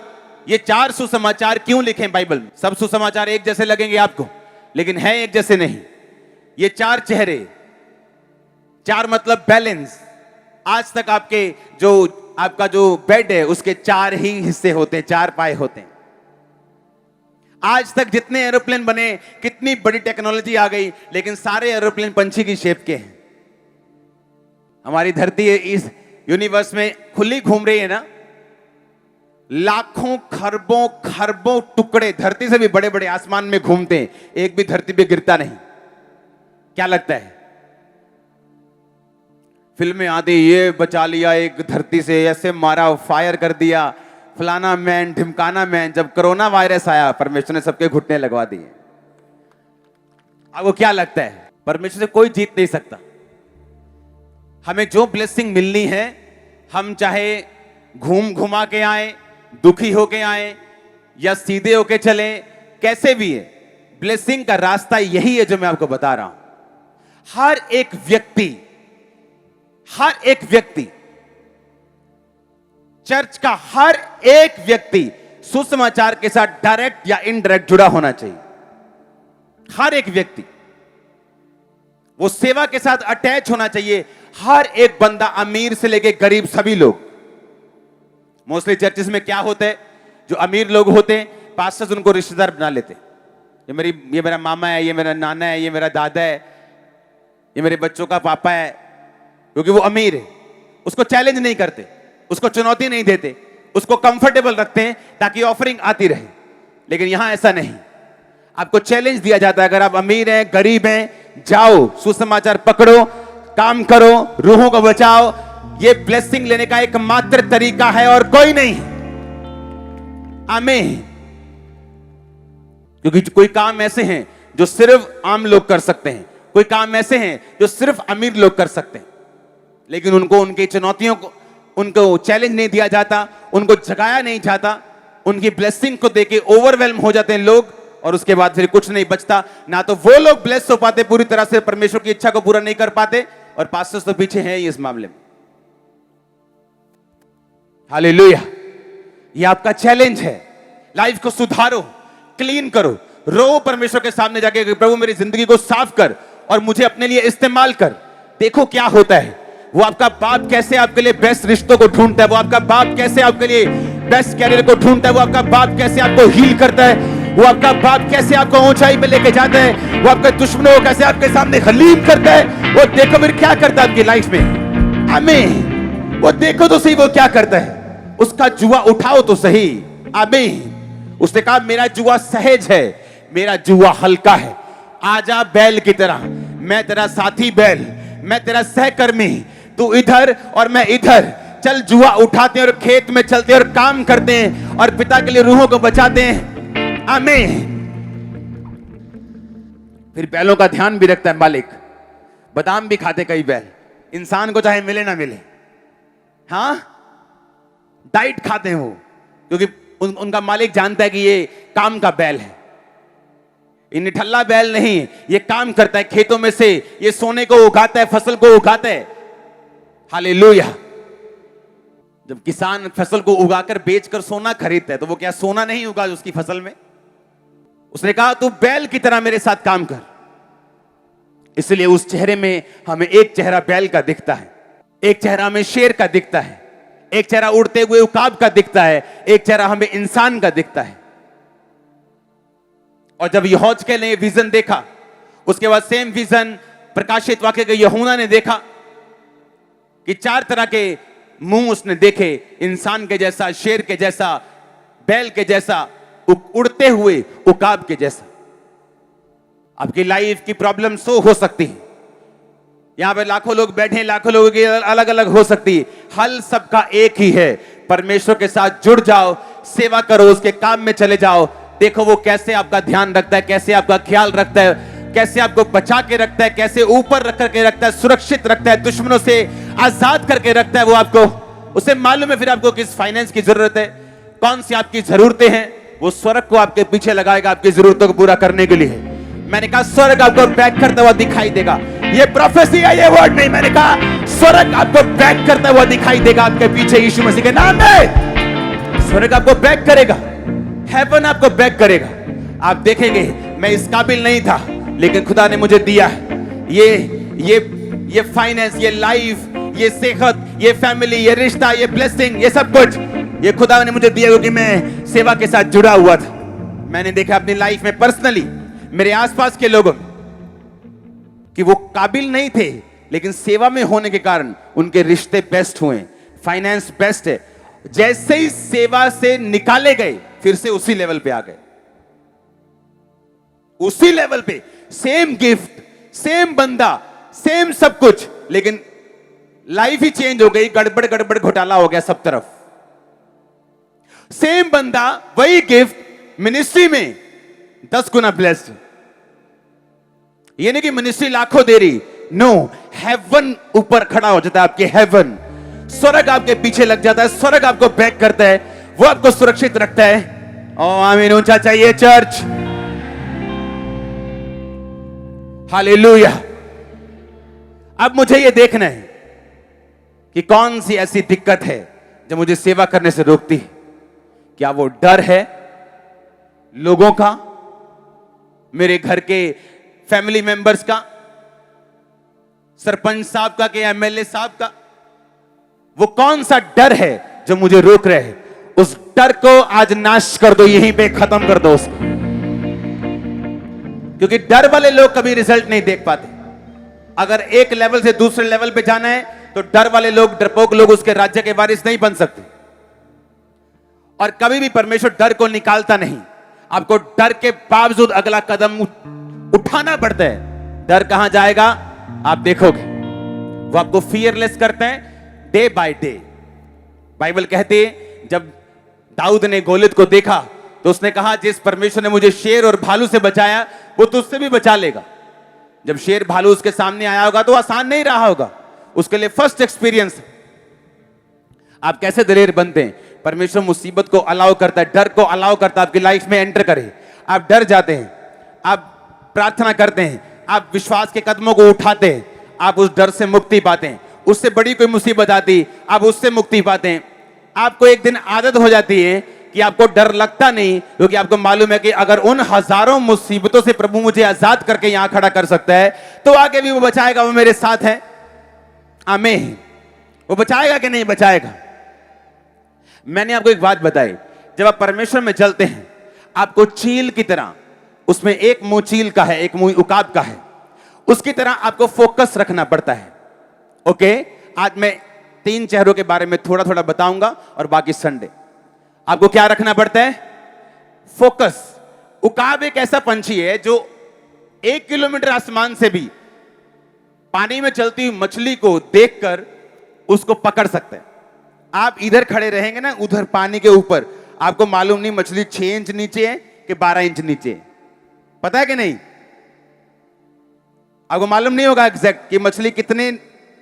ये 4 सुसमाचार क्यों लिखे बाइबल में? सब सुसमाचार एक जैसे लगेंगे आपको, लेकिन है एक जैसे नहीं। ये 4 चेहरे, 4 मतलब बैलेंस। आज तक आपका जो बेड है उसके 4 ही हिस्से होते हैं, 4 पाए होते हैं। आज तक जितने एरोप्लेन बने, कितनी बड़ी टेक्नोलॉजी आ गई, लेकिन सारे एरोप्लेन पंछी की शेप के हैं। हमारी धरती इस यूनिवर्स में खुली घूम रही है ना। लाखों खरबों टुकड़े धरती से भी बड़े बड़े आसमान में घूमते हैं, एक भी धरती पे गिरता नहीं। क्या लगता है? फिल्में आती, ये बचा लिया एक धरती से, ऐसे मारा, फायर कर दिया, फलाना मैन ढिमकाना मैन। जब कोरोना वायरस आया, परमेश्वर ने सबके घुटने लगवा दिए। आपको क्या लगता है? परमेश्वर से कोई जीत नहीं सकता। हमें जो ब्लेसिंग मिलनी है, हम चाहे घुमा के आए, दुखी होके आए या सीधे होके चले, कैसे भी है, ब्लेसिंग का रास्ता यही है जो मैं आपको बता रहा हूं। हर एक व्यक्ति, चर्च का हर एक व्यक्ति सुसमाचार के साथ डायरेक्ट या इनडायरेक्ट जुड़ा होना चाहिए। हर एक व्यक्ति वो सेवा के साथ अटैच होना चाहिए। हर एक बंदा, अमीर से लेके गरीब, सभी लोग। मोस्टली चर्चेस में क्या होता है, जो अमीर लोग होते हैं, पास्टर्स उनको रिश्तेदार बना लेते। ये मेरा मामा है, ये मेरा नाना है, ये मेरा दादा है, ये मेरे बच्चों का पापा है, क्योंकि वो अमीर है। उसको चैलेंज नहीं करते, उसको चुनौती नहीं देते, उसको कंफर्टेबल रखते हैं ताकि ऑफरिंग आती रहे। लेकिन यहां ऐसा नहीं, आपको चैलेंज दिया जाता है। अगर आप अमीर हैं, गरीब हैं, जाओ, सुसमाचार पकड़ो, काम करो, रूहों को बचाओ। ये ब्लेसिंग लेने का एकमात्र तरीका है और कोई नहीं। आमीन। क्योंकि कोई काम ऐसे हैं जो सिर्फ आम लोग कर सकते हैं, कोई काम ऐसे हैं जो सिर्फ अमीर लोग कर सकते हैं, लेकिन उनको उनकी चुनौतियों को, उनको चैलेंज नहीं दिया जाता, उनको जगाया नहीं जाता। उनकी ब्लेसिंग को देके ओवरवेल्म हो जाते हैं लोग, और उसके बाद फिर कुछ नहीं बचता। ना तो वो लोग ब्लेस हो पाते पूरी तरह से, परमेश्वर की इच्छा को पूरा नहीं कर पाते, और पास्टर्स तो पीछे हैं ही इस मामले में। हालेलुया। ये आपका चैलेंज है। लाइफ को सुधारो, क्लीन करो, रो परमेश्वर के सामने जाके, प्रभु मेरी जिंदगी को साफ कर और मुझे अपने लिए इस्तेमाल कर। देखो क्या होता है। वो आपका बाप कैसे आपके लिए बेस्ट रिश्तों को ढूंढता है, वो आपका बाप कैसे आपके लिए बेस्ट कैरियर को ढूंढता है, वो आपका बाप कैसे आपको हील करता है, वो आपका बाप कैसे आपको ऊंचाई पे लेके जाता है, वो आपके दुश्मनों को कैसे आपके सामने हलीम करता है। वो देखो फिर क्या करता है आपकी लाइफ में। आमीन। वो देखो तो सही वो क्या करता है। उसका जुआ उठाओ तो सही। आमीन। उसने कहा मेरा जुआ सहज है, मेरा जुआ हल्का है। आजा बैल की तरह, मैं तेरा साथी बैल, मैं तेरा सहकर्मी, तू इधर और मैं इधर। चल जुआ उठाते हैं और खेत में चलते हैं और काम करते हैं और पिता के लिए रूहों को बचाते हैं। आमीन। फिर बैलों का ध्यान भी रखता है मालिक। बादाम भी खाते कई बैल, इंसान को चाहे मिले ना मिले। हाँ, डाइट खाते हैं वो, क्योंकि उनका मालिक जानता है कि ये काम का बैल है, ये निठल्ला बैल नहीं, ये काम करता है खेतों में से, ये सोने को उगाता है, फसल को उगाता है। हालेलुया। जब किसान फसल को उगाकर बेचकर सोना खरीदता है तो वो क्या सोना नहीं उगा उसकी फसल में? उसने कहा तू बैल की तरह मेरे साथ काम कर। इसलिए उस चेहरे में हमें एक चेहरा बैल का दिखता है, एक चेहरा हमें शेर का दिखता है, एक चेहरा उड़ते हुए उकाब का दिखता है, एक चेहरा हमें इंसान का दिखता है। और जब यहोशू ने विजन देखा, उसके बाद सेम विजन प्रकाशित वाक्य के यूहन्ना ने देखा कि 4 तरह के मुंह उसने देखे, इंसान के जैसा, शेर के जैसा, बैल के जैसा, उड़ते हुए उकाब के जैसा। आपकी लाइफ की प्रॉब्लम सो हो सकती है, यहां पे लाखों लोग बैठे हैं, लाखों लोगों की अलग अलग हो सकती है, हल सबका एक ही है। परमेश्वर के साथ जुड़ जाओ, सेवा करो, उसके काम में चले जाओ, देखो वो कैसे आपका ध्यान रखता है, कैसे आपका ख्याल रखता है, कैसे आपको बचा के रखता है, कैसे ऊपर रख करके रखता है, सुरक्षित रखता है, दुश्मनों से आजाद करके रखता है। वो आपको, उसे मालूम है फिर आपको किस फाइनेंस की जरूरत है, कौन सी आपकी जरूरतें हैं। वो स्वर्ग को आपके पीछे लगाएगा आपकी जरूरतों को पूरा करने के लिए। मैंने कहा स्वर्ग आपको बैक करता हुआ दिखाई देगा। ये प्रोफेसी है, ये वर्ड नहीं। मैंने कहा स्वर्ग आपको बैक करता हुआ दिखाई देगा आपके पीछे, यीशु मसीह के नाम में। स्वर्ग आपको बैक करेगा, हेवन आपको बैक करेगा। आप देखेंगे मैं इस काबिल नहीं था, लेकिन खुदा ने मुझे दिया ये फाइनेंस, ये लाइफ, ये सेहत, ये फैमिली, ये रिश्ता, ये ब्लेसिंग, ये सब कुछ ये खुदा ने मुझे दिया क्योंकि मैं सेवा के साथ जुड़ा हुआ था। मैंने देखा अपनी लाइफ में पर्सनली, मेरे आसपास के लोगों कि वो काबिल नहीं थे, लेकिन सेवा में होने के कारण उनके रिश्ते बेस्ट हुए, फाइनेंस बेस्ट है। जैसे ही सेवा से निकाले गए फिर से उसी लेवल पे आ गए, उसी लेवल पे, सेम गिफ्ट, सेम बंदा, सेम सब कुछ, लेकिन लाइफ ही चेंज हो गई, गड़बड़ गड़बड़ घोटाला हो गया सब तरफ। सेम बंदा, वही गिफ्ट, मिनिस्ट्री में 10 गुना ब्लेस्ड। ये नहीं कि मिनिस्ट्री लाखों दे रही, नो, हेवन ऊपर खड़ा हो जाता है आपके, हेवन, स्वर्ग आपके पीछे लग जाता है, स्वर्ग आपको बैक करता है, वो आपको सुरक्षित रखता है। ओ आमीन, ऊंचा चाहिए चर्च। हालेलुया। अब मुझे ये देखना है कि कौन सी ऐसी दिक्कत है जो मुझे सेवा करने से रोकती है। क्या वो डर है लोगों का, मेरे घर के फैमिली मेंबर्स का, सरपंच साहब का, के एमएलए साहब का? वो कौन सा डर है जो मुझे रोक रहे हैं? उस डर को आज नाश कर दो, यहीं पे खत्म कर दो उसको। क्योंकि डर वाले लोग कभी रिजल्ट नहीं देख पाते। अगर एक लेवल से दूसरे लेवल पे जाना है तो डर वाले लोग, डरपोक लोग उसके राज्य के वारिस नहीं बन सकते। और कभी भी परमेश्वर डर को निकालता नहीं, आपको डर के बावजूद अगला कदम उठाना पड़ता है। डर कहां जाएगा आप देखोगे। वो आपको फियरलेस करते हैं डे बाय डे। बाइबल कहती है जब दाऊद ने गोलियत को देखा तो उसने कहा जिस परमेश्वर ने मुझे शेर और भालू से बचाया वो तुझसे भी बचा लेगा। जब शेर भालू उसके सामने आया होगा तो आसान नहीं रहा होगा उसके लिए, फर्स्ट एक्सपीरियंस। आप कैसे दलेर बनते हैं? परमेश्वर मुसीबत को अलाउ करता है, डर को अलाउ करता है आपकी लाइफ में एंटर करे। आप डर जाते हैं, आप प्रार्थना करते हैं, आप विश्वास के कदमों को उठाते हैं, आप उस डर से मुक्ति पाते हैं। उससे बड़ी कोई मुसीबत आती, आप उससे मुक्ति पाते हैं। आपको एक दिन आदत हो जाती है कि आपको डर लगता नहीं, क्योंकि आपको मालूम है कि अगर उन हजारों मुसीबतों से प्रभु मुझे आजाद करके यहां खड़ा कर सकता है तो आगे भी वो बचाएगा, वो मेरे साथ है। आमीन। वो बचाएगा कि नहीं बचाएगा? मैंने आपको एक बात बताई, जब आप परमेश्वर में चलते हैं आपको चील की तरह, उसमें एक मुंह चील का है, एक मुंह उकाब का है, उसकी तरह आपको फोकस रखना पड़ता है। ओके, आज मैं 3 चेहरों के बारे में थोड़ा थोड़ा बताऊंगा और बाकी संडे। आपको क्या रखना पड़ता है? फोकस। उकाब एक ऐसा पंछी है जो 1 किलोमीटर आसमान से भी पानी में चलती हुई मछली को देखकर उसको पकड़ सकते हैं। आप इधर खड़े रहेंगे ना, उधर पानी के ऊपर, आपको मालूम नहीं मछली 6 इंच नीचे है कि 12 इंच नीचे है, पता है कि नहीं? आपको मालूम नहीं होगा एग्जैक्ट कि मछली कितने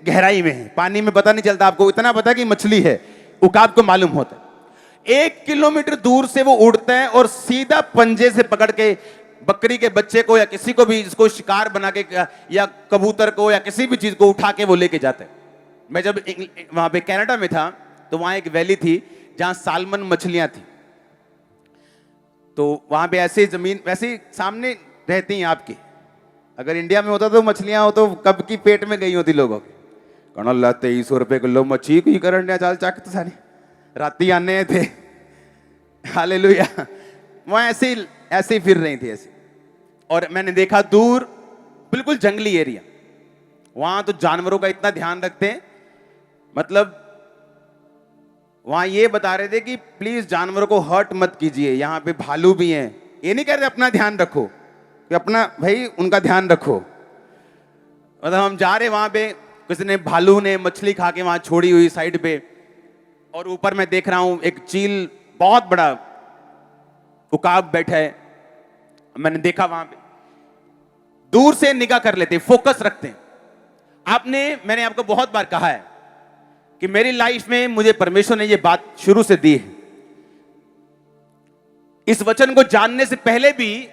गहराई में है। पानी में पता नहीं चलता, आपको इतना पता कि मछली है, उकाब को मालूम होता है। 1 किलोमीटर दूर से वो उड़ते हैं और सीधा पंजे से पकड़ के बकरी के बच्चे को या किसी को भी इसको शिकार बना के या कबूतर को या किसी भी चीज को उठा के वो लेके जाते हैं। मैं जब वहां पे कनाडा में था तो वहां एक वैली थी जहां सालमन मछलियां थी। तो वहां पे ऐसे जमीन वैसे सामने रहती हैं आपकी। अगर इंडिया में होता तो मछलियां हो तो कब की पेट में गई होती लोगों के। कणल्ला 2300 रुपए किलो मच्छी की करने चाल चाक तो सारी राती आने थे। हालेलुया। वहां ऐसे ही फिर रही थी ऐसे। और मैंने देखा दूर बिल्कुल जंगली एरिया, वहां तो जानवरों का इतना ध्यान रखते हैं, मतलब वहां ये बता रहे थे कि प्लीज जानवरों को हर्ट मत कीजिए, यहां पे भालू भी हैं। ये नहीं कह रहे अपना ध्यान रखो, कि अपना भाई उनका ध्यान रखो। मतलब हम जा रहे वहां पे, किसी ने भालू ने मछली खा के वहां छोड़ी हुई साइड पे, और ऊपर मैं देख रहा हूं एक चील बहुत बड़ा उकाब बैठा है। मैंने देखा वहां पे दूर से निगाह कर लेते, फोकस रखते हैं। मैंने आपको बहुत बार कहा है कि मेरी लाइफ में मुझे परमेश्वर ने यह बात शुरू से दी है। इस वचन को जानने से पहले भी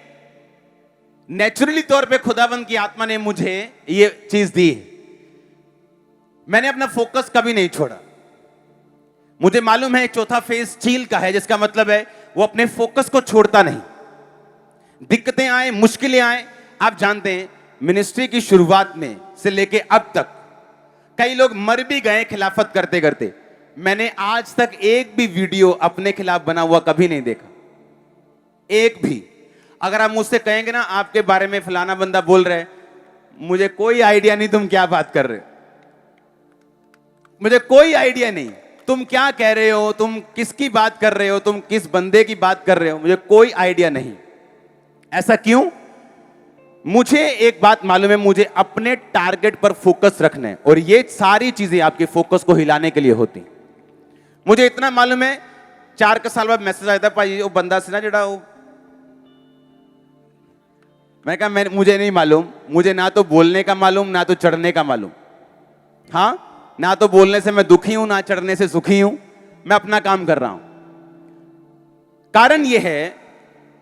नेचुरली तौर पे खुदावंद की आत्मा ने मुझे यह चीज दी है। मैंने अपना फोकस कभी नहीं छोड़ा। मुझे मालूम है चौथा फेज चील का है, जिसका मतलब है वो अपने फोकस को छोड़ता नहीं। दिक्कतें आए, मुश्किलें आए, आप जानते हैं मिनिस्ट्री की शुरुआत में से लेके अब तक कई लोग मर भी गए खिलाफत करते करते। मैंने आज तक एक भी वीडियो अपने खिलाफ बना हुआ कभी नहीं देखा, एक भी। अगर आप मुझसे कहेंगे ना आपके बारे में फलाना बंदा बोल रहा है, मुझे कोई आइडिया नहीं तुम क्या बात कर रहे हो, मुझे कोई आइडिया नहीं तुम क्या कह रहे हो, तुम किसकी बात कर रहे हो, तुम किस बंदे की बात कर रहे हो, मुझे कोई आइडिया नहीं। ऐसा क्यों? मुझे एक बात मालूम है, मुझे अपने टारगेट पर फोकस रखना है, और ये सारी चीजें आपके फोकस को हिलाने के लिए होती। मुझे इतना मालूम है 4 साल बाद मैसेज आया था, भाई वो बंदा से ना जड़ा वो, मैं कहा मुझे नहीं मालूम, मुझे ना तो बोलने का मालूम ना तो चढ़ने का मालूम। हाँ, ना तो बोलने से मैं दुखी हूं ना चढ़ने से सुखी हूं, मैं अपना काम कर रहा हूं। कारण यह है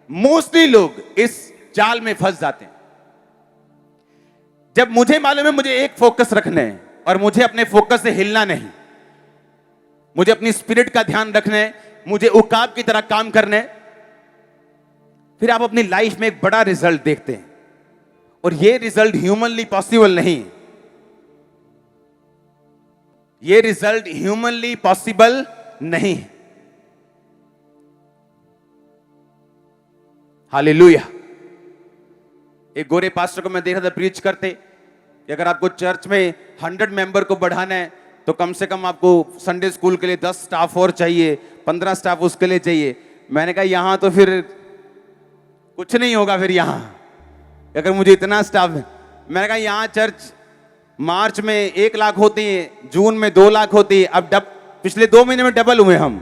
मोस्टली लोग इस जाल में फंस जाते हैं। जब मुझे मालूम है मुझे एक फोकस रखना है और मुझे अपने फोकस से हिलना नहीं, मुझे अपनी स्पिरिट का ध्यान रखना है, मुझे उकाब की तरह काम करना है, फिर आप अपनी लाइफ में एक बड़ा रिजल्ट देखते हैं। और यह रिजल्ट ह्यूमनली पॉसिबल नहीं, यह रिजल्ट ह्यूमनली पॉसिबल नहीं है। हालेलुया। एक गोरे पास्टर को मैं देख रहा था प्रीच करते कि अगर आपको चर्च में 100 मेंबर को बढ़ाना है तो कम से कम आपको संडे स्कूल के लिए 10 स्टाफ और चाहिए, 15 स्टाफ उसके लिए चाहिए। मैंने कहा यहां तो फिर कुछ नहीं होगा, फिर यहां अगर मुझे इतना स्टाफ है। मैंने कहा यहां चर्च मार्च में 1 लाख होती है, जून में 2 लाख होती है, अब पिछले 2 महीने में डबल हुए हम।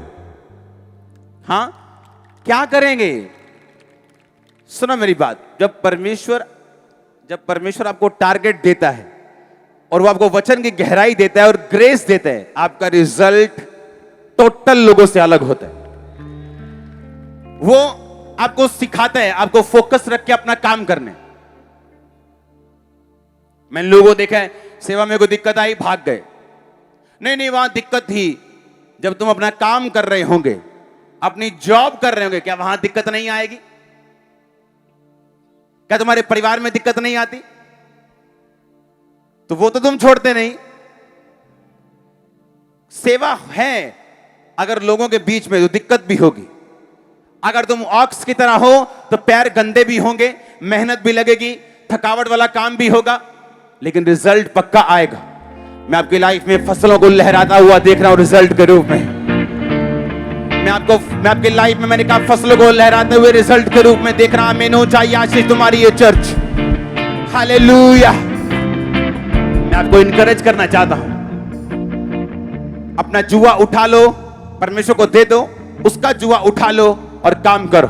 हाँ, क्या करेंगे? सुनो मेरी बात, जब परमेश्वर आपको टारगेट देता है और वो आपको वचन की गहराई देता है और ग्रेस देता है, आपका रिजल्ट टोटल लोगों से अलग होता है। वो आपको सिखाता है आपको फोकस रख के अपना काम करने। मैंने लोगों को देखा है सेवा में कोई दिक्कत आई भाग गए। नहीं, वहां दिक्कत थी जब तुम अपना काम कर रहे होंगे, अपनी जॉब कर रहे होंगे, क्या वहां दिक्कत नहीं आएगी? क्या तुम्हारे परिवार में दिक्कत नहीं आती? तो वो तो तुम छोड़ते नहीं। सेवा है, अगर लोगों के बीच में तो दिक्कत भी होगी। अगर तुम ऑक्स की तरह हो तो पैर गंदे भी होंगे, मेहनत भी लगेगी, थकावट वाला काम भी होगा, लेकिन रिजल्ट पक्का आएगा। मैं आपकी लाइफ में फसलों को लहराता हुआ देख रहा हूं रिजल्ट के रूप में। मैं आपकी लाइफ में मैंने कहा फसलों को लहराते हुए रिजल्ट के रूप में देख रहा हूं। मैंने चाहिए आशीष तुम्हारी ये चर्च। हालेलुया। मैं आपको इनकरेज करना चाहता हूं, अपना जुआ उठा लो, परमेश्वर को दे दो, उसका जुआ उठा लो और काम करो।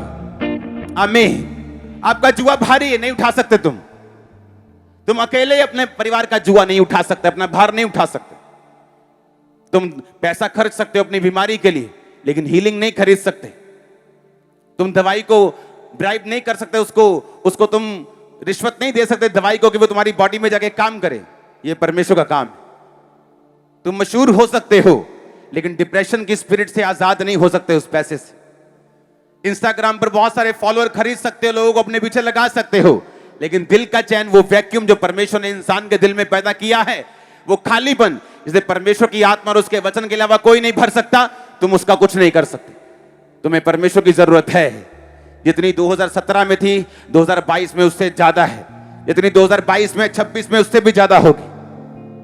आमीन। आपका जुआ भारी है, नहीं उठा सकते तुम अकेले अपने परिवार का जुआ नहीं उठा सकते, अपना भार नहीं उठा सकते। तुम पैसा खर्च सकते हो अपनी बीमारी के लिए, लेकिन हीलिंग नहीं खरीद सकते। तुम दवाई को ब्राइब नहीं कर सकते, उसको तुम रिश्वत नहीं दे सकते दवाई को कि वो तुम्हारी बॉडी में जाके काम करे। ये परमेश्वर का काम है। तुम मशहूर हो सकते हो, लेकिन डिप्रेशन की स्पिरिट से आजाद नहीं हो सकते उस पैसे से। इंस्टाग्राम पर बहुत सारे फॉलोअर खरीद सकते हो, लोगों को अपने पीछे लगा सकते हो, लेकिन दिल का चैन, वो वैक्यूम जो परमेश्वर ने इंसान के दिल में पैदा किया है, वो खालीपन जिसे परमेश्वर की आत्मा और उसके वचन के अलावा कोई नहीं भर सकता, तुम उसका कुछ नहीं कर सकते। तुम्हें परमेश्वर की जरूरत है। जितनी 2017 में थी, 2022 में उससे ज्यादा है। जितनी 2022 में, 26 में उससे भी ज्यादा होगी।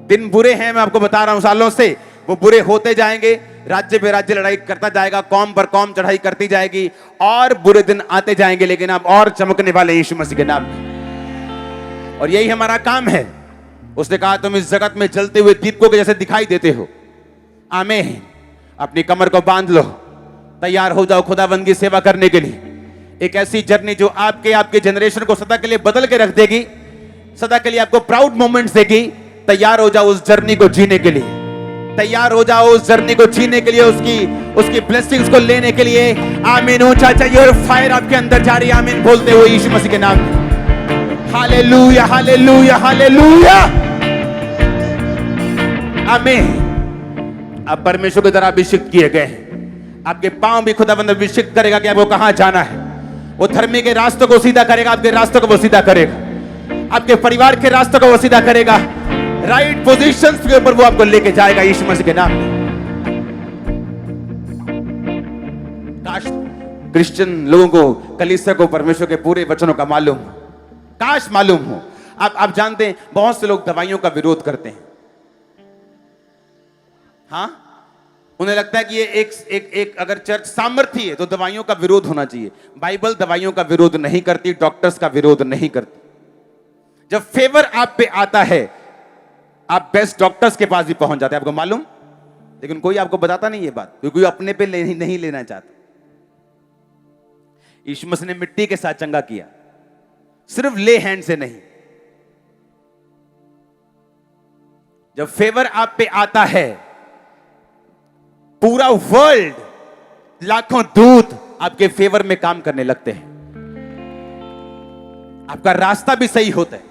दिन बुरे हैं, मैं आपको बता रहा हूं, सालों से वो बुरे होते जाएंगे। राज्य पे राज्य लड़ाई करता जाएगा, कौम पर कौम चढ़ाई करती जाएगी, और बुरे दिन आते जाएंगे, लेकिन आप और चमकने वाले यीशु मसीह के नाम में। और यही हमारा काम है। उसने कहा तुम इस जगत में जलते हुए दीपकों के जैसे दिखाई देते हो। आमीन। अपनी कमर को बांध लो, तैयार हो जाओ खुदावंद की सेवा करने के लिए। एक ऐसी जर्नी जो आपके जनरेशन को सदा के लिए बदल के रख देगी, सदा के लिए आपको प्राउड मोमेंट्स देगी। तैयार हो जाओ उस जर्नी को जीने के लिए। तैयार हो जाओ उस जर्नी को जीने के लिए, उसकी ब्लेसिंग्स को लेने के लिए। आमीन। ऊंचा चाहिए और फायर आपके अंदर जा रही है। आमीन बोलते हुए यीशु मसीह के नाम में। Hallelujah, hallelujah, hallelujah. आमीन। आप परमेश्वर के द्वारा अभिषिक्त किए गए हैं। आपके पांव भी खुदावंद अभिषिक्त करेगा कि आपको कहां जाना है। वो धर्मी के रास्तों को सीधा करेगा, आपके रास्तों को वो सीधा करेगा, आपके परिवार के रास्तों को वो सीधा करेगा। राइट पोजीशंस के ऊपर वो आपको लेके जाएगा यीशु मसीह के नाम में। काश क्रिश्चियन लोगों को, कलीसिया को परमेश्वर के पूरे वचनों का मालूम, काश मालूम हो। आप जानते हैं बहुत से लोग दवाइयों का विरोध करते हैं। हाँ, उन्हें लगता है कि ये एक अगर चर्च सामर्थ्य है तो दवाइयों का विरोध होना चाहिए। बाइबल दवाइयों का विरोध नहीं करती, डॉक्टर्स का विरोध नहीं करती। जब फेवर आप पे आता है, आप बेस्ट डॉक्टर्स के पास भी पहुंच जाते हैं, आपको मालूम। लेकिन कोई आपको बताता नहीं ये बात, क्योंकि कोई अपने पे नहीं लेना चाहता। यीशु मसीह ने मिट्टी के साथ चंगा किया, सिर्फ ले हैंड से नहीं। जब फेवर आप पे आता है, पूरा वर्ल्ड, लाखों दूत आपके फेवर में काम करने लगते हैं। आपका रास्ता भी सही होता है।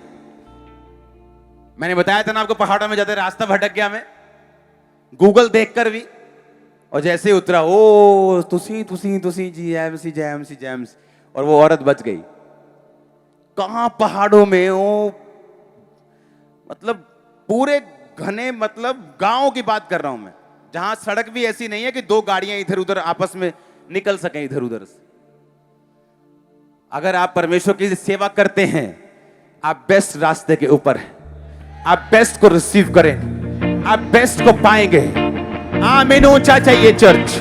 मैंने बताया था ना आपको, पहाड़ों में जाते रास्ता भटक गया मैं, गूगल देखकर भी, और जैसे ही उतरा, ओ तुसी जैम्स, और वो औरत बच गई। कहां पहाड़ों में, ओ मतलब पूरे घने, मतलब गांव की बात कर रहा हूं मैं, जहां सड़क भी ऐसी नहीं है कि दो गाड़ियां इधर उधर आपस में निकल सकें इधर उधर से। अगर आप परमेश्वर की सेवा करते हैं, आप बेस्ट रास्ते के ऊपर हैं। आप बेस्ट को रिसीव करें, आप बेस्ट को पाएंगे। आमीन। ऊंचा चाहिए चर्च।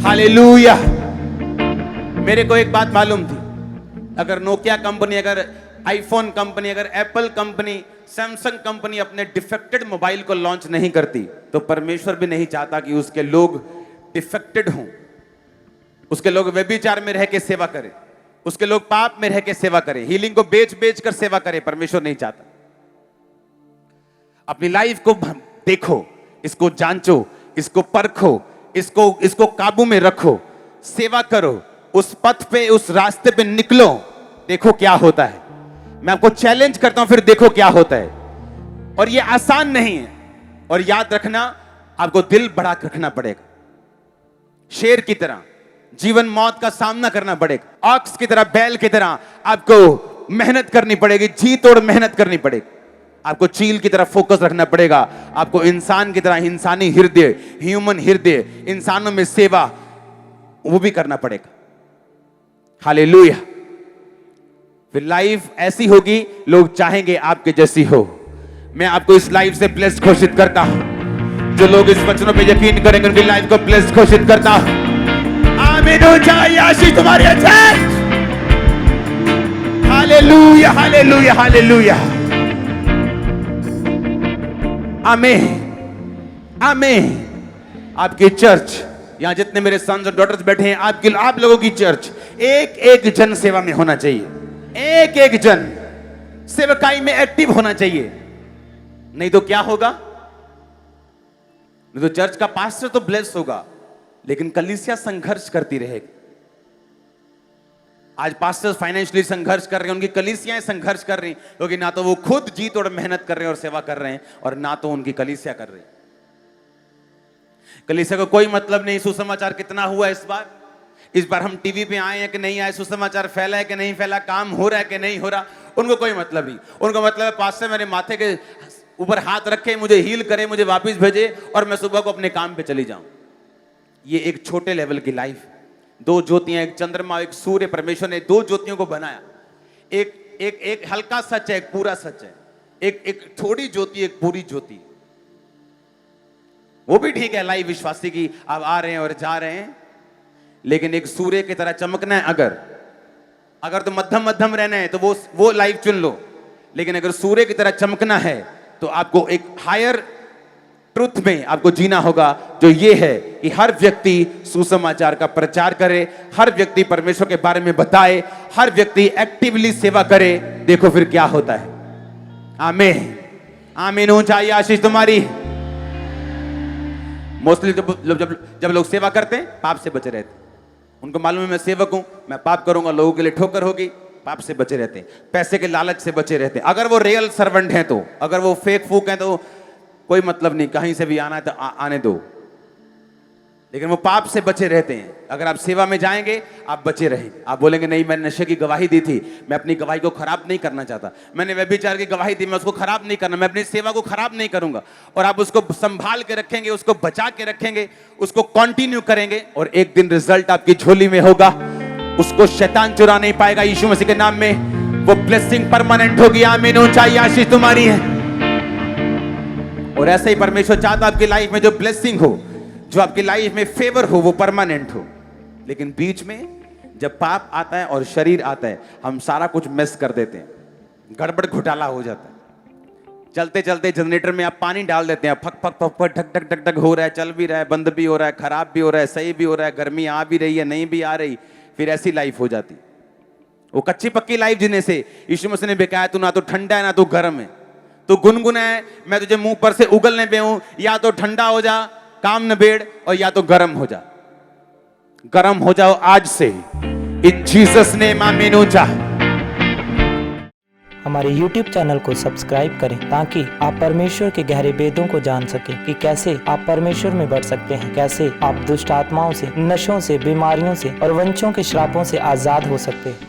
हालेलुया। मेरे को एक बात मालूम थी, अगर नोकिया कंपनी, अगर आईफोन कंपनी, अगर एप्पल कंपनी, सैमसंग कंपनी अपने डिफेक्टेड मोबाइल को लॉन्च नहीं करती, तो परमेश्वर भी नहीं चाहता कि उसके लोग डिफेक्टेड हों, उसके लोग व्यभिचार में रह के सेवा करें, उसके लोग पाप में रह के सेवा करें, हीलिंग को बेच कर सेवा करें। परमेश्वर नहीं चाहता। अपनी लाइफ को देखो, इसको जांचो, इसको परखो, इसको काबू में रखो, सेवा करो, उस पथ पे, उस रास्ते पे निकलो, देखो क्या होता है। मैं आपको चैलेंज करता हूं, फिर देखो क्या होता है। और ये आसान नहीं है। और याद रखना, आपको दिल बढ़ा के रखना पड़ेगा। शेर की तरह जीवन मौत का सामना करना पड़ेगा। ऑक्स की तरह, बैल की तरह आपको मेहनत करनी पड़ेगी, जी तोड़ मेहनत करनी पड़ेगी। आपको चील की तरह फोकस रखना पड़ेगा। आपको इंसान की तरह, इंसानी हृदय, ह्यूमन हृदय, इंसानों में सेवा, वो भी करना पड़ेगा। हालेलुया। फिर लाइफ ऐसी होगी, लोग चाहेंगे आपके जैसी हो। मैं आपको इस लाइफ से ब्लेस्ड घोषित करता हूं। जो लोग इस वचनों पे यकीन करेंगे, उनकी लाइफ को ब्लेस्ड घोषित करता हूं। आमीन। आशीष तुम्हारी है। Hallelujah, hallelujah, hallelujah. आमीन, आमीन। आपकी चर्च, यहां जितने मेरे सन्स और डॉटर्स बैठे हैं, आप लोगों की चर्च एक एक जन सेवा में होना चाहिए। एक एक जन सेवकाई में एक्टिव होना चाहिए। नहीं तो क्या होगा? नहीं तो चर्च का पास्टर तो ब्लेस होगा, लेकिन कलीसिया संघर्ष करती रहेगी। आज पास्टर्स फाइनेंशियली संघर्ष कर रहे हैं, उनकी कलीसियाएं संघर्ष कर रही, क्योंकि ना तो वो खुद जी तोड़ मेहनत कर रहे हैं और सेवा कर रहे हैं, और ना तो उनकी कलीसिया कर रही। कलीसिया को कोई मतलब नहीं सुसमाचार कितना हुआ इस बार हम टीवी पे आए हैं कि नहीं आए, सुसमाचार फैला है कि नहीं फैला, काम हो रहा है कि नहीं हो रहा, उनको कोई मतलब नहीं। उनको मतलब है पास्टर मेरे माथे के ऊपर हाथ रखे, मुझे हील करे, मुझे वापस भेजे और मैं सुबह को अपने काम पे चली जाऊं। ये एक छोटे लेवल की लाइफ। दो ज्योतियां, एक चंद्रमा एक सूर्य, परमेश्वर ने दो ज्योतियों को बनाया। एक हल्का सच है, एक पूरा सच है। एक थोड़ी ज्योति, एक पूरी ज्योति। वो भी ठीक है, लाइफ विश्वासी की आप आ रहे हैं और जा रहे हैं, लेकिन एक सूर्य की तरह चमकना है। अगर तो मध्यम मध्यम रहना है तो वो लाइफ चुन लो, लेकिन अगर सूर्य की तरह चमकना है तो आपको एक हायर ट्रुथ में आपको जीना होगा, जो ये है कि हर व्यक्ति सुसमाचार का प्रचार करे, हर व्यक्ति परमेश्वर के बारे में बताए, हर व्यक्ति एक्टिवली सेवा करे। देखो फिर क्या होता है। आमीन आमीन। ऊंचाई आशीष तुम्हारी। मोस्टली जब लोग सेवा करते हैं पाप से बचे रहते हैं। उनको मालूम है मैं सेवक हूं, मैं पाप करूंगा, लोगों के लिए ठोकर होगी, पाप से बचे रहते हैं, पैसे के लालच से बचे रहते हैं। अगर वो रियल सर्वेंट हैं तो, अगर वो फेक फूक हैं तो कोई मतलब नहीं, कहीं से भी आना है तो आने दो, लेकिन वो पाप से बचे रहते हैं। अगर आप सेवा में जाएंगे आप बचे रहेंगे। आप बोलेंगे नहीं मैंने नशे की गवाही दी थी, मैं अपनी गवाही को खराब नहीं करना चाहता, मैंने व्यभिचार की गवाही दी, मैं उसको खराब नहीं करना, मैं अपनी सेवा को खराब नहीं करूंगा। और आप उसको संभाल के रखेंगे, उसको बचा के रखेंगे, उसको कंटिन्यू करेंगे, और एक दिन रिजल्ट आपकी झोली में होगा। उसको शैतान चुरा नहीं पाएगा यीशु मसीह के नाम में। वो ब्लेसिंग परमानेंट होगी। आमीन। ऊंचाई आशीष तुम्हारी है। और ऐसे ही परमेश्वर चाहता आपकी लाइफ में जो ब्लेसिंग हो, जो आपकी लाइफ में फेवर हो, वो परमानेंट हो। लेकिन बीच में जब पाप आता है और शरीर आता है, हम सारा कुछ मिस कर देते हैं, गड़बड़ घोटाला हो जाता है। चलते चलते जनरेटर में आप पानी डाल देते हैं, फक फक फक फक ढक ढक ढक ढक हो रहा है, चल भी रहा है, बंद भी हो रहा है, खराब भी हो रहा है, सही भी हो रहा है, गर्मी आ भी रही है, नहीं भी आ रही, फिर ऐसी लाइफ हो जाती। वो कच्ची पक्की लाइफ जीने से यीशु मसीह ने बेकाया, तू ना तो ठंडा है ना तो गर्म है, तू गुनगुना है, मैं तुझे मुंह पर से उगलने पे हूं, या तो ठंडा हो जा काम नबेड़, और या तो गर्म हो जा। गर्म हो जाओ आज से, इन जीसस नेम। आमीन। ऊंचा। हमारे YouTube चैनल को सब्सक्राइब करें ताकि आप परमेश्वर के गहरे वेदों को जान सकें कि कैसे आप परमेश्वर में बढ़ सकते हैं, कैसे आप दुष्ट आत्माओं से, नशों से, बीमारियों से और वंशों के श्रापों से आजाद हो सकते हैं।